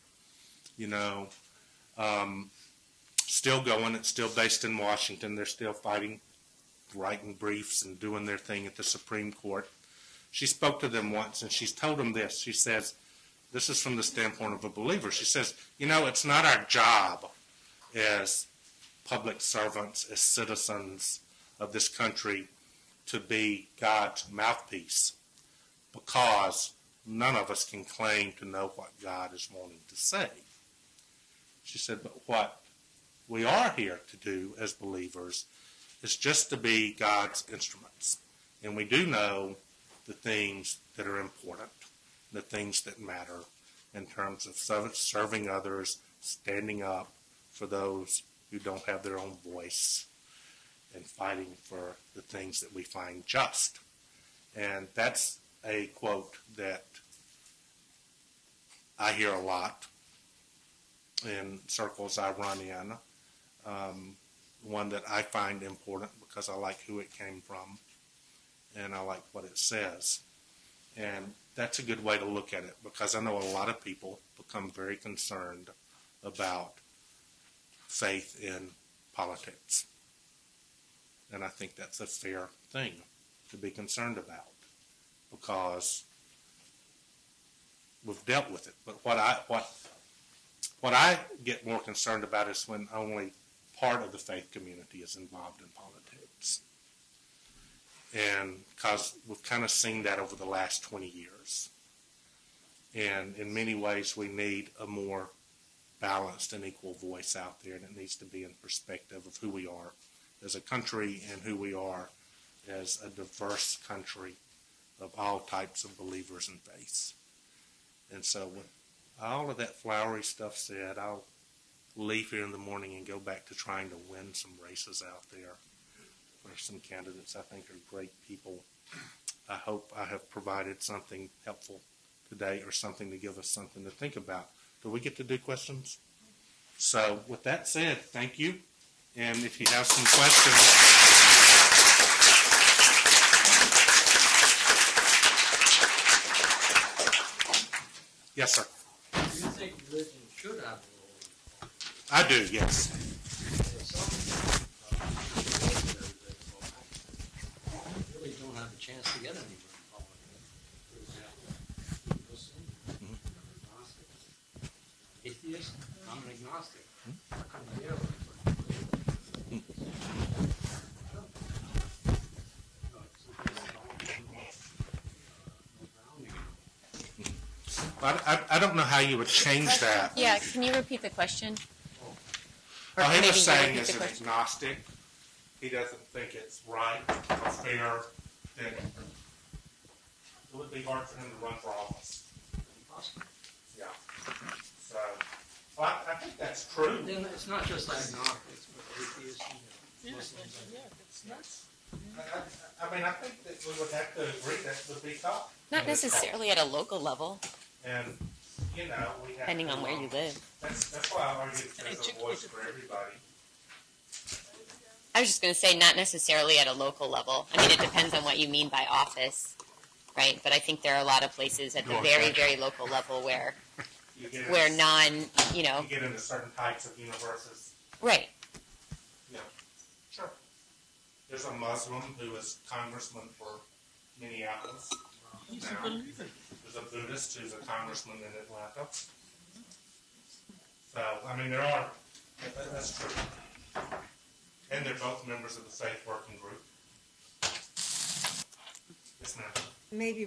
still going. It's still based in Washington. They're still fighting, writing briefs and doing their thing at the Supreme Court. She spoke to them once, and she's told them this. She says, this is from the standpoint of a believer. She says, it's not our job as public servants, as citizens of this country, to be God's mouthpiece, because none of us can claim to know what God is wanting to say. She said, but what we are here to do as believers is just to be God's instruments. And we do know the things that are important, the things that matter in terms of serving others, standing up for those who don't have their own voice, and fighting for the things that we find just. And that's a quote that I hear a lot in circles I run in, one that I find important because I like who it came from and I like what it says. And that's a good way to look at it, because I know a lot of people become very concerned about faith in politics. And I think that's a fair thing to be concerned about, because we've dealt with it. But what I get more concerned about is when only part of the faith community is involved in politics. And because we've kind of seen that over the last 20 years. And in many ways, we need a more balanced and equal voice out there, and it needs to be in perspective of who we are as a country and who we are as a diverse country of all types of believers and faiths. And so with all of that flowery stuff said, I'll leave here in the morning and go back to trying to win some races out there for some candidates I think are great people. I hope I have provided something helpful today, or something to give us something to think about. Do we get to do questions? So with that said, thank you. And if you have some questions. Yes, sir. Do you think religion should have a role? I do, yes. Really don't have a chance to get anywhere in politics. For example, Muslim, agnostic, atheist. I'm an agnostic. How come they ever? I don't know how you would change that. Yeah, can you repeat the question? Well, he maybe was you saying repeat as the an question. agnostic, he doesn't think it's right or fair that it would be hard for him to run for office. Yeah. So, well, I think that's true. Then it's not just agnostics, but atheists and Muslims. I mean, I think that we would have to agree that would be tough. Not necessarily at a local level. And we have Depending on where you live. That's why I argue there's a voice for everybody. I was just going to say, not necessarily at a local level. I mean, it depends on what you mean by office, right? But I think there are a lot of places at the very, very local level where You get you know. You get into certain types of universes. Right. Yeah, sure. There's a Muslim who is congressman for Minneapolis. Now, there's a Buddhist who's a congressman in Atlanta. So, I mean, that's true. And they're both members of the Faith Working Group. Yes, ma'am. Maybe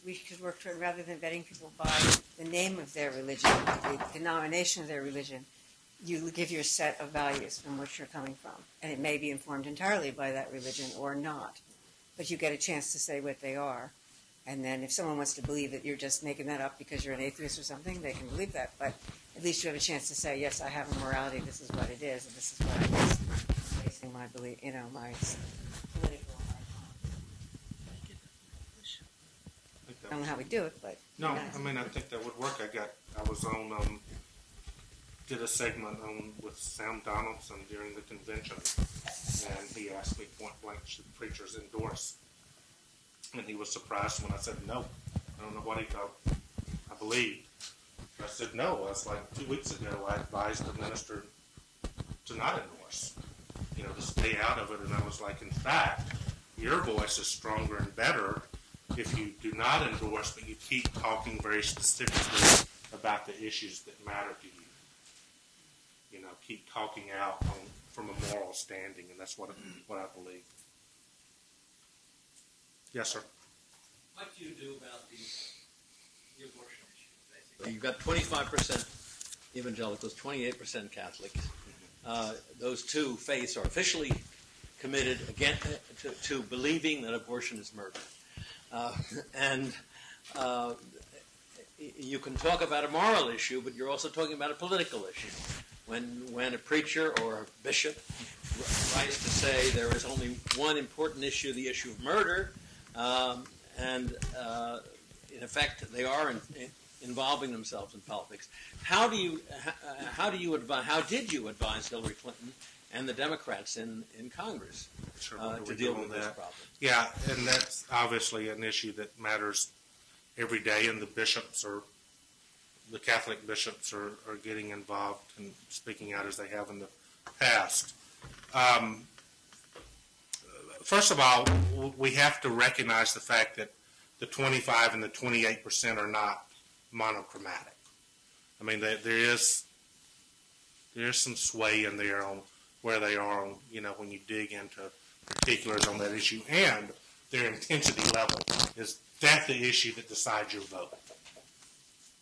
we should work toward, rather than vetting people by the name of their religion, the denomination of their religion, you give your set of values from which you're coming from. And it may be informed entirely by that religion or not. But you get a chance to say what they are. And then if someone wants to believe that you're just making that up because you're an atheist or something, they can believe that. But at least you have a chance to say, yes, I have a morality, this is what it is, and this is what I base basing my belief, my political. I don't know how we do it, but No, I mean, I think that would work. I was on, did a segment with Sam Donaldson during the convention, and he asked me point blank, should preachers endorse? And he was surprised when I said no. I don't know what he thought I believed. I said no. I was like, 2 weeks ago, I advised the minister to not endorse, to stay out of it. And I was like, in fact, your voice is stronger and better if you do not endorse, but you keep talking very specifically about the issues that matter to you. Keep talking out from a moral standing, and that's what I believe. Yes, sir. What do you do about the abortion issue, basically? You've got 25% evangelicals, 28% Catholics. Those two faiths are officially committed again to believing that abortion is murder. And you can talk about a moral issue, but you're also talking about a political issue. When a preacher or a bishop tries to say there is only one important issue, the issue of murder, and in effect they are involving themselves in politics. How did you advise Hillary Clinton and the Democrats in Congress to deal with this problem? Yeah, and that's obviously an issue that matters every day, and the Catholic bishops are getting involved and speaking out as they have in the past. First of all, we have to recognize the fact that the 25 and the 28% are not monochromatic. I mean, there is some sway in there on where they are on, when you dig into particulars on that issue, and their intensity level. Is that the issue that decides your vote?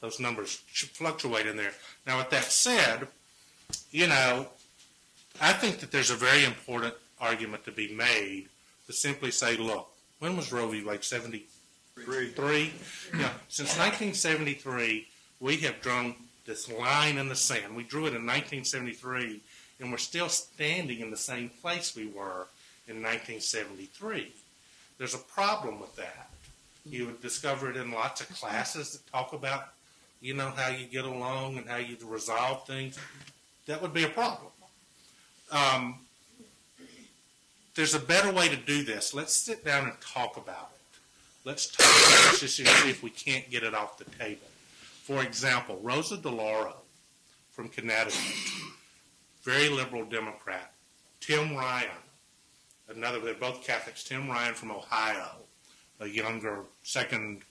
Those numbers should fluctuate in there. Now, with that said, I think that there's a very important argument to be made to simply say, look, when was Roe v. Wade? 73? Yeah. Since 1973, we have drawn this line in the sand. We drew it in 1973, and we're still standing in the same place we were in 1973. There's a problem with that. You would discover it in lots of classes that talk about, how you get along and how you resolve things. That would be a problem. There's a better way to do this. Let's sit down and talk about it. Let's talk about this issue and see if we can't get it off the table. For example, Rosa DeLauro from Connecticut, very liberal Democrat. Tim Ryan, they're both Catholics. Tim Ryan from Ohio, a younger second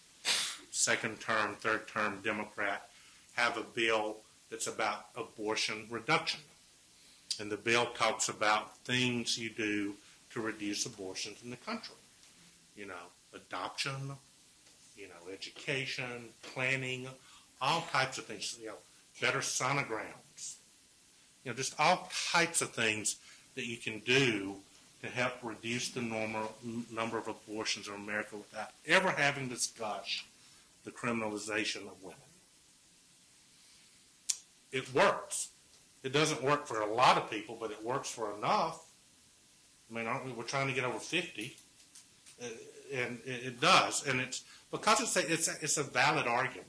term, third term Democrat, have a bill that's about abortion reduction. And the bill talks about things you do to reduce abortions in the country. Adoption, education, planning, all types of things. Better sonograms. Just all types of things that you can do to help reduce the number of abortions in America without ever having to discuss the criminalization of women. It works. It doesn't work for a lot of people, but it works for enough. I mean, aren't we? We're trying to get over 50, and it does. And it's because it's a valid argument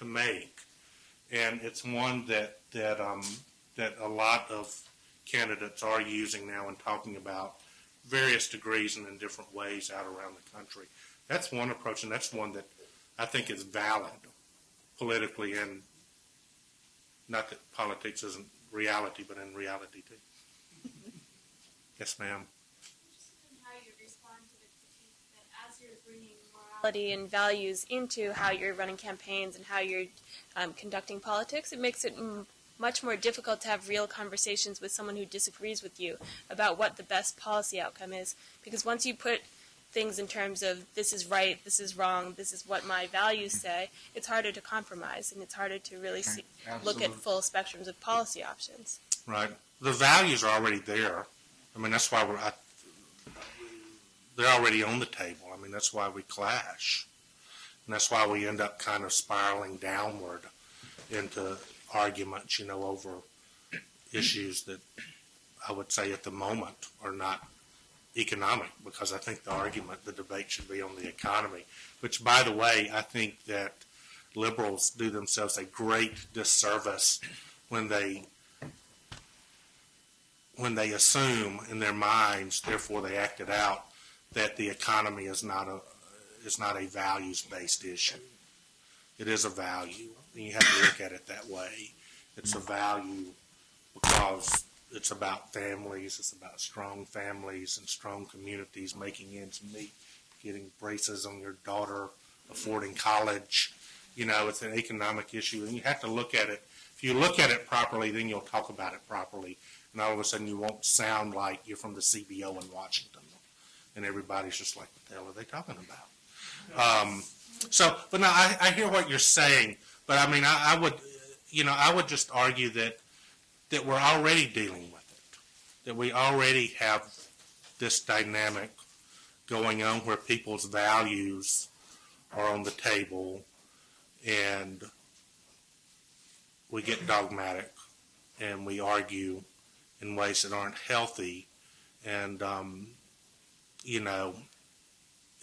to make, and it's one that a lot of candidates are using now and talking about various degrees and in different ways out around the country. That's one approach, and that's one that I think is valid politically, and not that politics isn't reality, but in reality too. Yes, ma'am. How you respond to the critique that as you're bringing morality and values into how you're running campaigns and how you're conducting politics, it makes it much more difficult to have real conversations with someone who disagrees with you about what the best policy outcome is. Because once you put things in terms of this is right, this is wrong, this is what my values say, it's harder to compromise and it's harder to really look at full spectrums of policy options. Right. The values are already there. I mean, that's why they're already on the table. I mean, that's why we clash. And that's why we end up kind of spiraling downward into arguments, over issues that I would say at the moment are not economic, because I think the debate should be on the economy, which, by the way, I think that liberals do themselves a great disservice when they assume in their minds, therefore they act it out, that the economy is not a values-based issue. It is a value, and you have to look at it that way. It's a value because it's about families, it's about strong families and strong communities, making ends meet, getting braces on your daughter, affording college. It's an economic issue, and you have to look at it. If you look at it properly, then you'll talk about it properly, and all of a sudden you won't sound like you're from the CBO in Washington, and everybody's just like, what the hell are they talking about? But no, I hear what you're saying, but I mean, I would just argue that we're already dealing with it, that we already have this dynamic going on where people's values are on the table, and we get dogmatic, and we argue in ways that aren't healthy, and,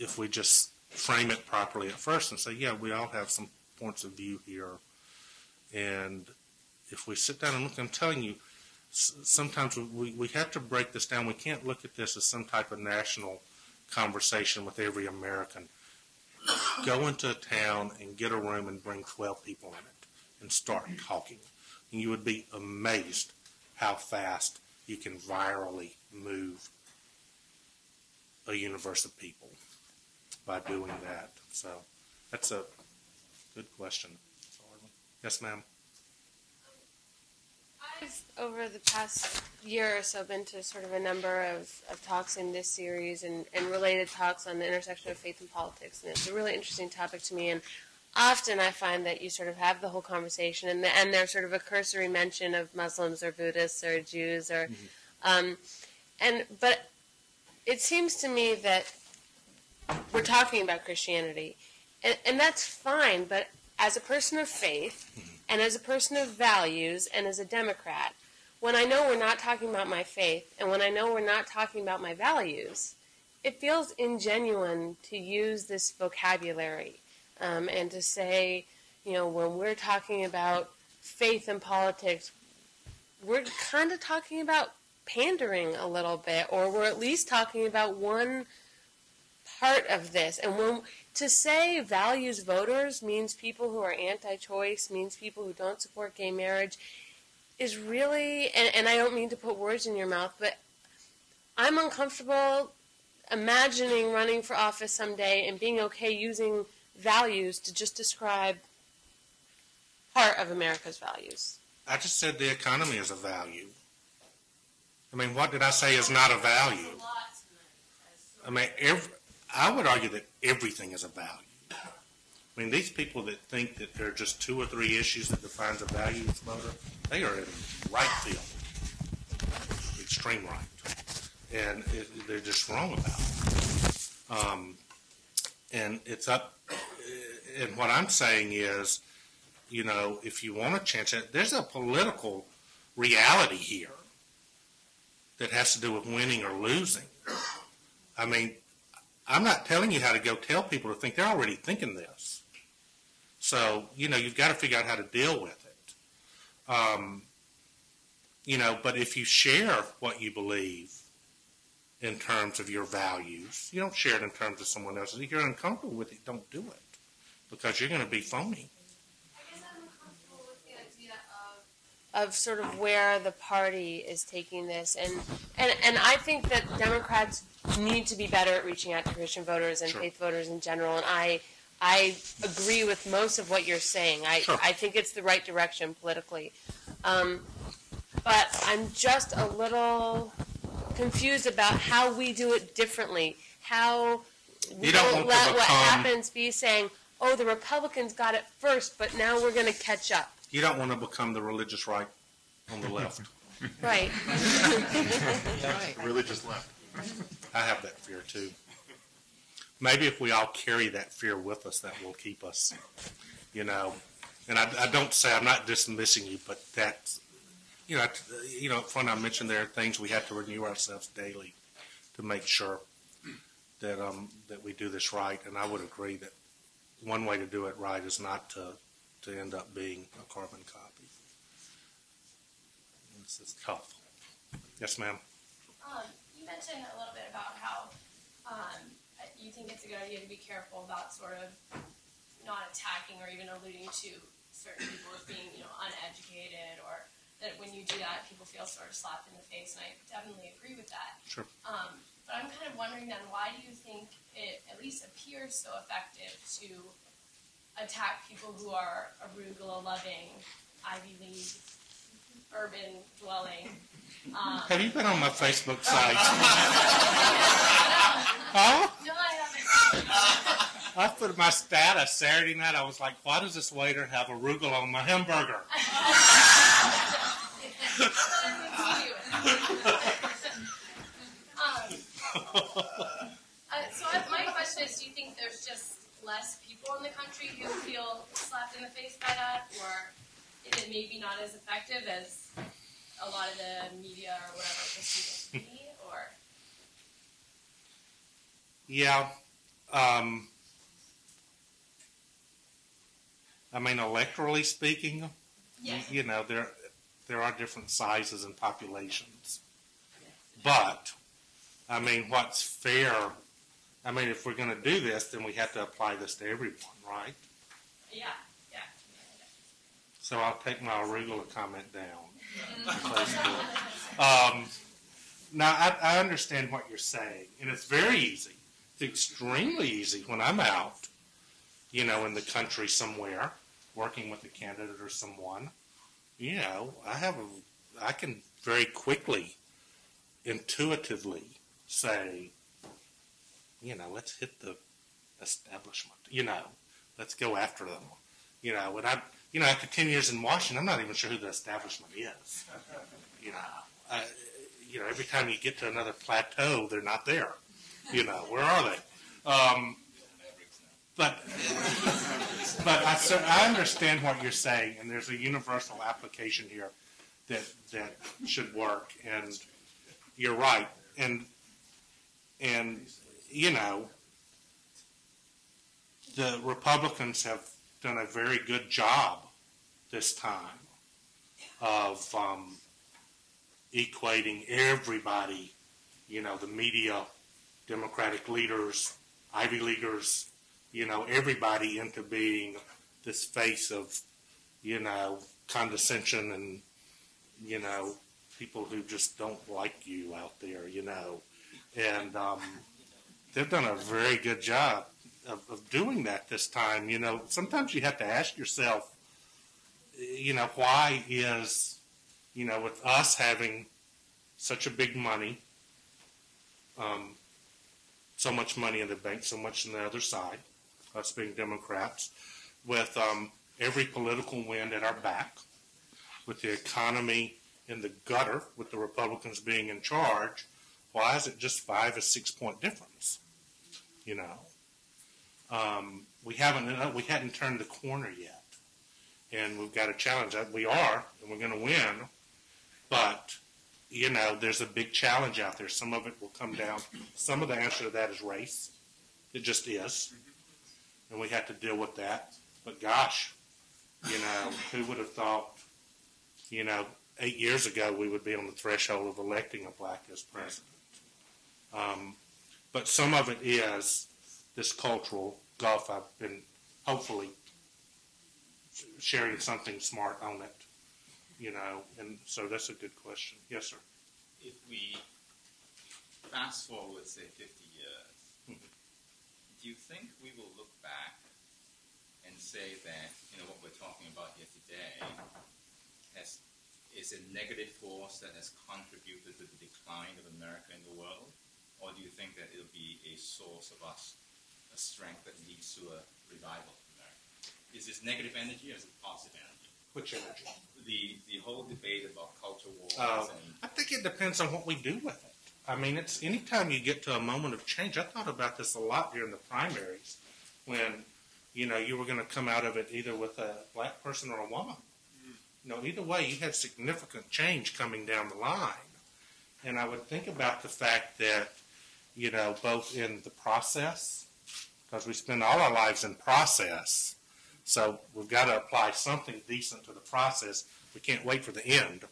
if we just frame it properly at first and say, yeah, we all have some points of view here, and if we sit down and look, I'm telling you, sometimes we have to break this down. We can't look at this as some type of national conversation with every American. Go into a town and get a room and bring 12 people in it and start talking. And you would be amazed how fast you can virally move a universe of people by doing that. So that's a good question. Yes, ma'am. I've, over the past year or so, been to sort of a number of talks in this series and related talks on the intersection of faith and politics, and it's a really interesting topic to me. And often I find that you sort of have the whole conversation, and there's sort of a cursory mention of Muslims or Buddhists or Jews, or, but it seems to me that we're talking about Christianity, and that's fine. But as a person of faith, and as a person of values, and as a Democrat, when I know we're not talking about my faith, and when I know we're not talking about my values, it feels ingenuine to use this vocabulary and to say, when we're talking about faith and politics, we're kind of talking about pandering a little bit, or we're at least talking about one part of this. And to say values voters means people who are anti-choice, means people who don't support gay marriage, is really, and I don't mean to put words in your mouth, but I'm uncomfortable imagining running for office someday and being okay using values to just describe part of America's values. I just said the economy is a value. I mean, what did I say is not a value? I mean, I would argue that everything is a value. I mean, these people that think that there are just 2 or 3 issues that defines a values voter, they are in right field, extreme right, and they're just wrong about it. And it's up. And what I'm saying is, if you want a chance, there's a political reality here that has to do with winning or losing. I mean, I'm not telling you how to go tell people to think. They're already thinking this. So, you've got to figure out how to deal with it. But if you share what you believe in terms of your values, you don't share it in terms of someone else's. If you're uncomfortable with it, don't do it, because you're going to be phony. I guess I'm uncomfortable with the idea of sort of where the party is taking this, and I think that Democrats need to be better at reaching out to Christian voters and faith voters in general, and I agree with most of what you're saying. I think it's the right direction politically. But I'm just a little confused about how we do it differently. How we don't let what happens be saying, oh, the Republicans got it first, but now we're going to catch up. You don't want to become the religious right on the left. Right. Religious left. I have that fear too. Maybe if we all carry that fear with us, that will keep us, And I don't say, I'm not dismissing you, but that's, when I mentioned there are things we have to renew ourselves daily to make sure that that we do this right. And I would agree that one way to do it right is not to end up being a carbon copy. This is tough. Yes, ma'am. You mentioned a little bit about how you think it's a good idea to be careful about sort of not attacking or even alluding to certain people as being, uneducated, or that when you do that, people feel sort of slapped in the face, and I definitely agree with that. Sure. But I'm kind of wondering then, why do you think it at least appears so effective to attack people who are arugula-loving, Ivy League, urban-dwelling? Have you been on my Facebook site? Huh? No, I haven't. I put my status Saturday night. I was like, why does this waiter have arugula on my hamburger? So my question is, do you think there's just less people in the country who feel slapped in the face by that, or is it maybe not as effective as a lot of the media or whatever perceive it to be, or? Yeah. Electorally speaking, Yes. There are different sizes and populations. But, what's fair, if we're going to do this, then we have to apply this to everyone, right? Yeah. So I'll take my arugula comment down. Now, I understand what you're saying, and it's very easy. It's extremely easy when I'm out, in the country somewhere, working with a candidate or someone. I can very quickly, intuitively say, let's hit the establishment. Let's go after them. And after 10 years in Washington, I'm not even sure who the establishment is. Every time you get to another plateau, they're not there. Where are they? But I understand what you're saying, and there's a universal application here that should work, and you're right. And the Republicans have done a very good job this time of equating everybody, the media, Democratic leaders, Ivy Leaguers, everybody into being this face of, condescension and, people who just don't like you out there, And they've done a very good job of doing that this time. Sometimes you have to ask yourself, why is, with us having such a big money, so much money in the bank, so much on the other side, us being Democrats, with every political wind at our back, with the economy in the gutter, with the Republicans being in charge, why is it just 5 or 6 point difference? We hadn't turned the corner yet, and we've got a challenge. We are, and we're going to win, but there's a big challenge out there. Some of it will come down. Some of the answer to that is race. It just is, and we have to deal with that. But gosh, who would have thought, 8 years ago we would be on the threshold of electing a black as president. But some of it is this cultural gulf. I've been hopefully sharing something smart on it, and so that's a good question. Yes, sir. If we fast forward, say, 50 years, do you think we will look back and say that, what we're talking about here today is a negative force that has contributed to the decline of America in the world? Or do you think that it'll be a source of a strength that leads to a revival of America? Is this negative energy or is it positive energy? Which energy? The whole debate about culture wars. I think it depends on what we do with it. I mean, it's anytime you get to a moment of change. I thought about this a lot during the primaries when, you were going to come out of it either with a black person or a woman. Either way, you had significant change coming down the line. And I would think about the fact that, both in the process, because we spend all our lives in process, so we've got to apply something decent to the process. We can't wait for the end.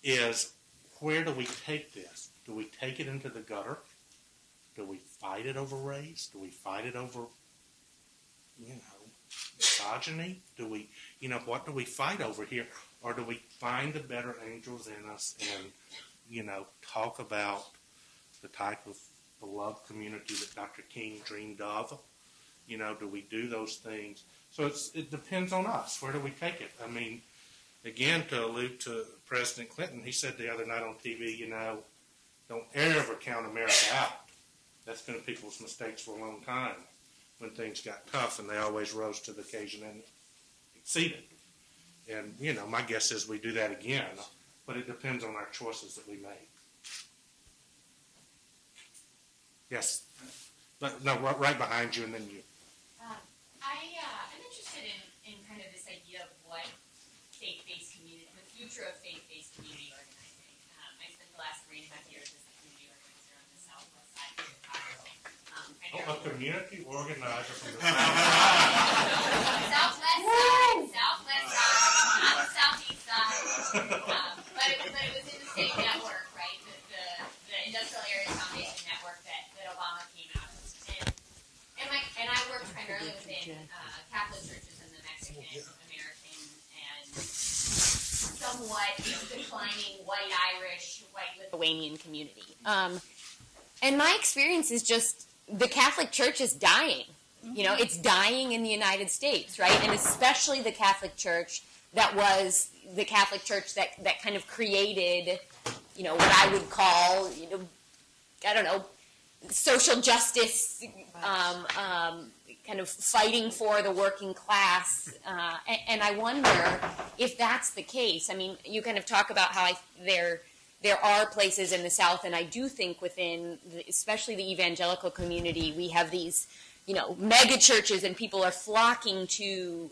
Is where do we take this? Do we take it into the gutter? Do we fight it over race? Do we fight it over, misogyny? Do we, what do we fight over here? Or do we find the better angels in us and, talk about the type of beloved community that Dr. King dreamed of? Do we do those things? So it depends on us. Where do we take it? I mean, again, to allude to President Clinton, he said the other night on TV, don't ever count America out. That's been people's mistakes for a long time when things got tough, and they always rose to the occasion and exceeded. And, my guess is we do that again, but it depends on our choices that we make. Yes? No, right behind you, and then you. I'm interested in kind of this idea of what faith-based community, the future of faith-based community organizing. I spent the last 3.5 years as a community organizer on the southwest side of Chicago. A community organizer from the southwest side, not the southeast side. But it was in the same network, right? The Industrial Area Foundation network that Obama came out of. And I worked primarily within Catholic churches in the Mexican, American, and somewhat declining white Irish, white Lithuanian community. And my experience is just the Catholic Church is dying. It's dying in the United States, right? And especially the Catholic Church that was the Catholic Church that kind of created, what I would call, social justice, kind of fighting for the working class. And I wonder if that's the case. I mean, you kind of talk about how there are places in the South, and I do think within, especially the evangelical community, we have these, mega churches, and people are flocking to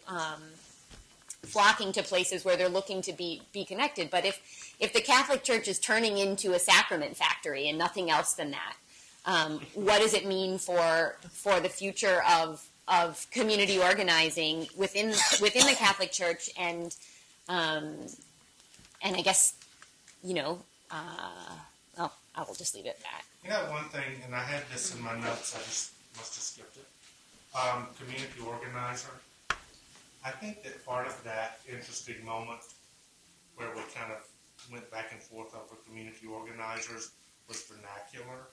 places where they're looking to be connected. But if the Catholic Church is turning into a sacrament factory and nothing else than that, what does it mean for the future of community organizing within the Catholic Church? And I guess, I will just leave it at that. One thing, and I had this in my notes, I just must have skipped it. Community organizer. I think that part of that interesting moment where we kind of went back and forth over community organizers was vernacular.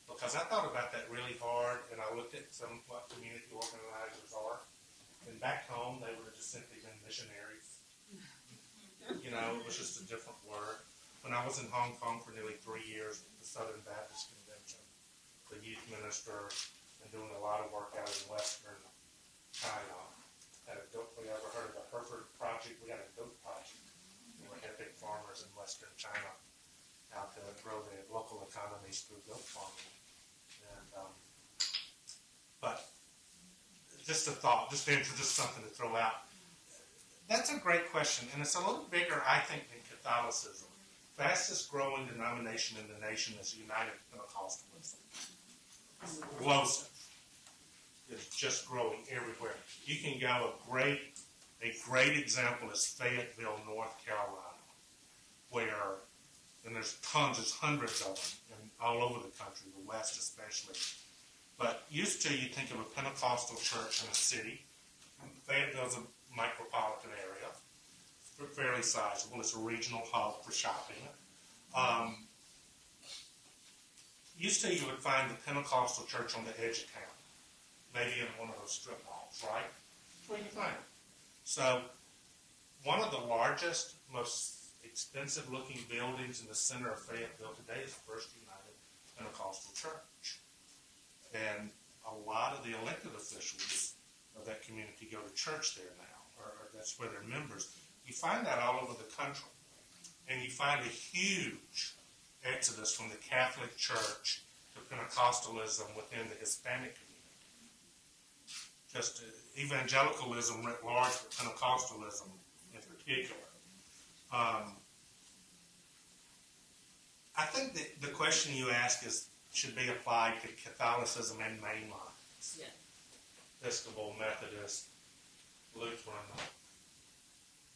Because I thought about that really hard, and I looked at what community organizers are. And back home, they would have just simply been missionaries. It was just a different word. When I was in Hong Kong for nearly 3 years with the Southern Baptist Convention, the youth minister, and doing a lot of work out in Western China. We ever heard of the Hereford Project? We had a goat project. We were helping farmers in Western China out to grow their local economies through goat farming. And, but just a thought, just something to throw out. That's a great question, and it's a little bigger, I think, than Catholicism. Fastest growing denomination in the nation is United Pentecostalism. explosive. It's just growing everywhere. You can go a great example is Fayetteville, North Carolina, where, and there's hundreds of them, and all over the country, the West especially. But used to, you think of a Pentecostal church in a city. Fayetteville's a micropolitan area, fairly sizable. It's a regional hub for shopping. Used to, you would find the Pentecostal church on the edge of town, maybe in one of those strip malls, right? That's where you find it. So, one of the largest, most expensive-looking buildings in the center of Fayetteville today is First United Pentecostal Church. And a lot of the elected officials of that community go to church there now, or that's where they're members. You find that all over the country. And you find a huge exodus from the Catholic Church to Pentecostalism within the Hispanic community. Just evangelicalism writ large, but Pentecostalism in particular. I think that the question you ask should be applied to Catholicism and mainlines. Yeah. Episcopal, Methodist, Lutheran,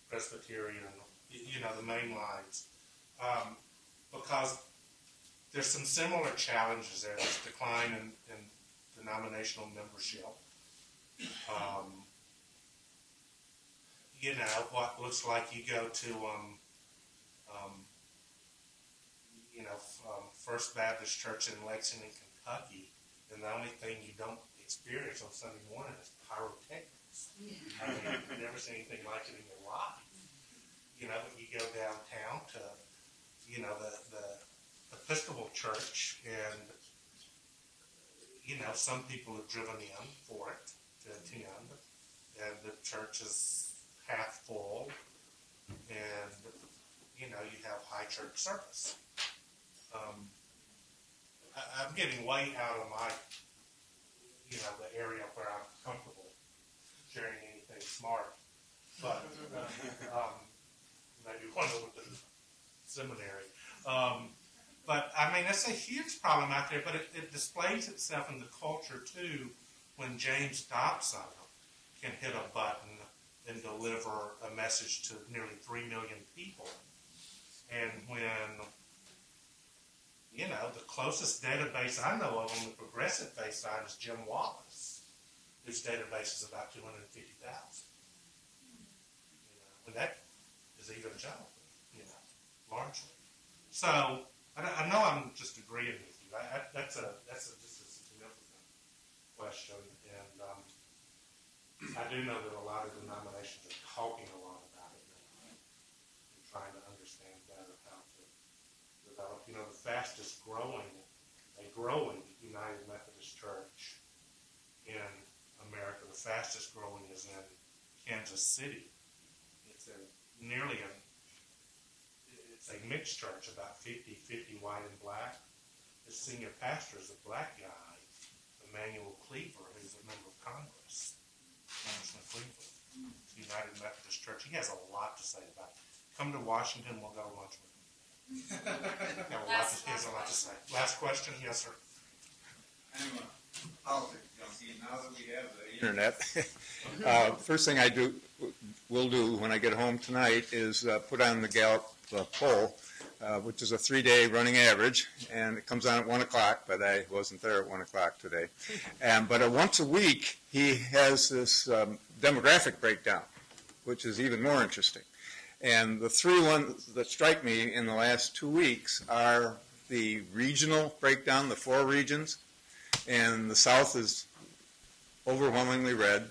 Presbyterian, the main lines. Because there's some similar challenges there. There's decline in denominational membership. What looks like you go to, First Baptist Church in Lexington, Kentucky, and the only thing you don't experience on Sunday morning is pyrotechnics. I mean, you've never seen anything like it in your life. But you go downtown to, the Episcopal Church, and, some people have driven in for it to attend, and the church is half full, and, you have high church service. I'm getting way out of my, the area where I'm comfortable sharing anything smart, but maybe one over the seminary. But, it's a huge problem out there, but it displays itself in the culture, too, when James Dobson can hit a button and deliver a message to nearly 3 million people. And when, the closest database I know of on the progressive base side is Jim Wallace, whose database is about 250,000. And that is evangelical, largely. So, I know I'm just agreeing with you. That's just a significant question, and I do know that a lot of denominations are talking a lot about it now and trying to understand better how to develop. The fastest growing United Methodist Church in America, the fastest growing is in Kansas City. It's a mixed church, about 50-50 white and black. The senior pastor is a black guy, Emmanuel Cleaver, who's a member of Congress, Congressman Cleaver. It's the United Methodist Church. He has a lot to say about it. Come to Washington, we'll go to lunch with him. He has a lot to say. Last question? Yes, sir. Politics, now that we have the internet, first thing will do when I get home tonight is put on the Gallup poll, which is a 3-day running average, and it comes on at 1 o'clock, but I wasn't there at 1 o'clock today. But once a week, he has this demographic breakdown, which is even more interesting. And the 3 ones that strike me in the last 2 weeks are the regional breakdown, the 4 regions, and the South is overwhelmingly red.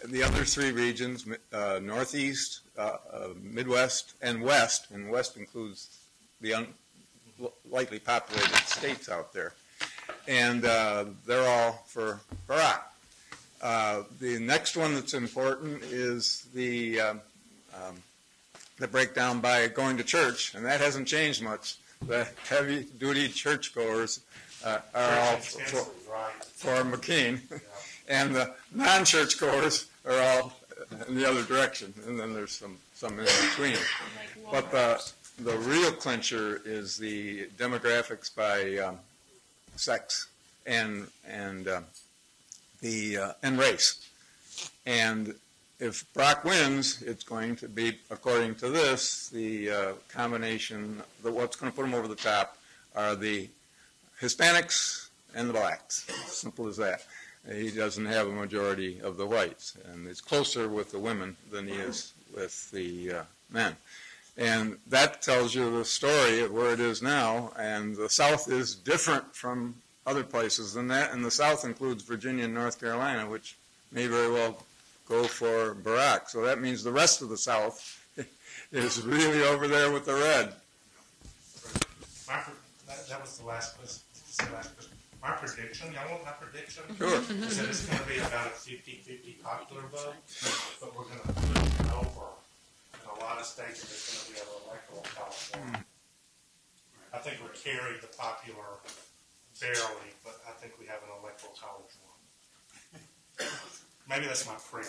The other 3 regions, Northeast, Midwest, and West includes the lightly populated states out there. And they're all for Barack. The next one that's important is the breakdown by going to church, and that hasn't changed much. The heavy-duty churchgoers are all for McCain, and the non-churchgoers are all in the other direction, and then there's some in between. But the real clincher is the demographics by sex and race. And if Brock wins, it's going to be, according to this, the combination, what's going to put him over the top are the Hispanics and the blacks. Simple as that. He doesn't have a majority of the whites, and it's closer with the women than he is with the men. And that tells you the story of where it is now, and the South is different from other places than that, and the South includes Virginia and North Carolina, which may very well go for Barack. So that means the rest of the South is really over there with the red. That was the last question. My prediction, y'all want my prediction? Sure. Is that it's going to be about a 50-50 popular vote, but we're going to put it over. In a lot of states, it's going to be an electoral college one. I think we carried the popular barely, but I think we have an electoral college one. Maybe that's my prayer.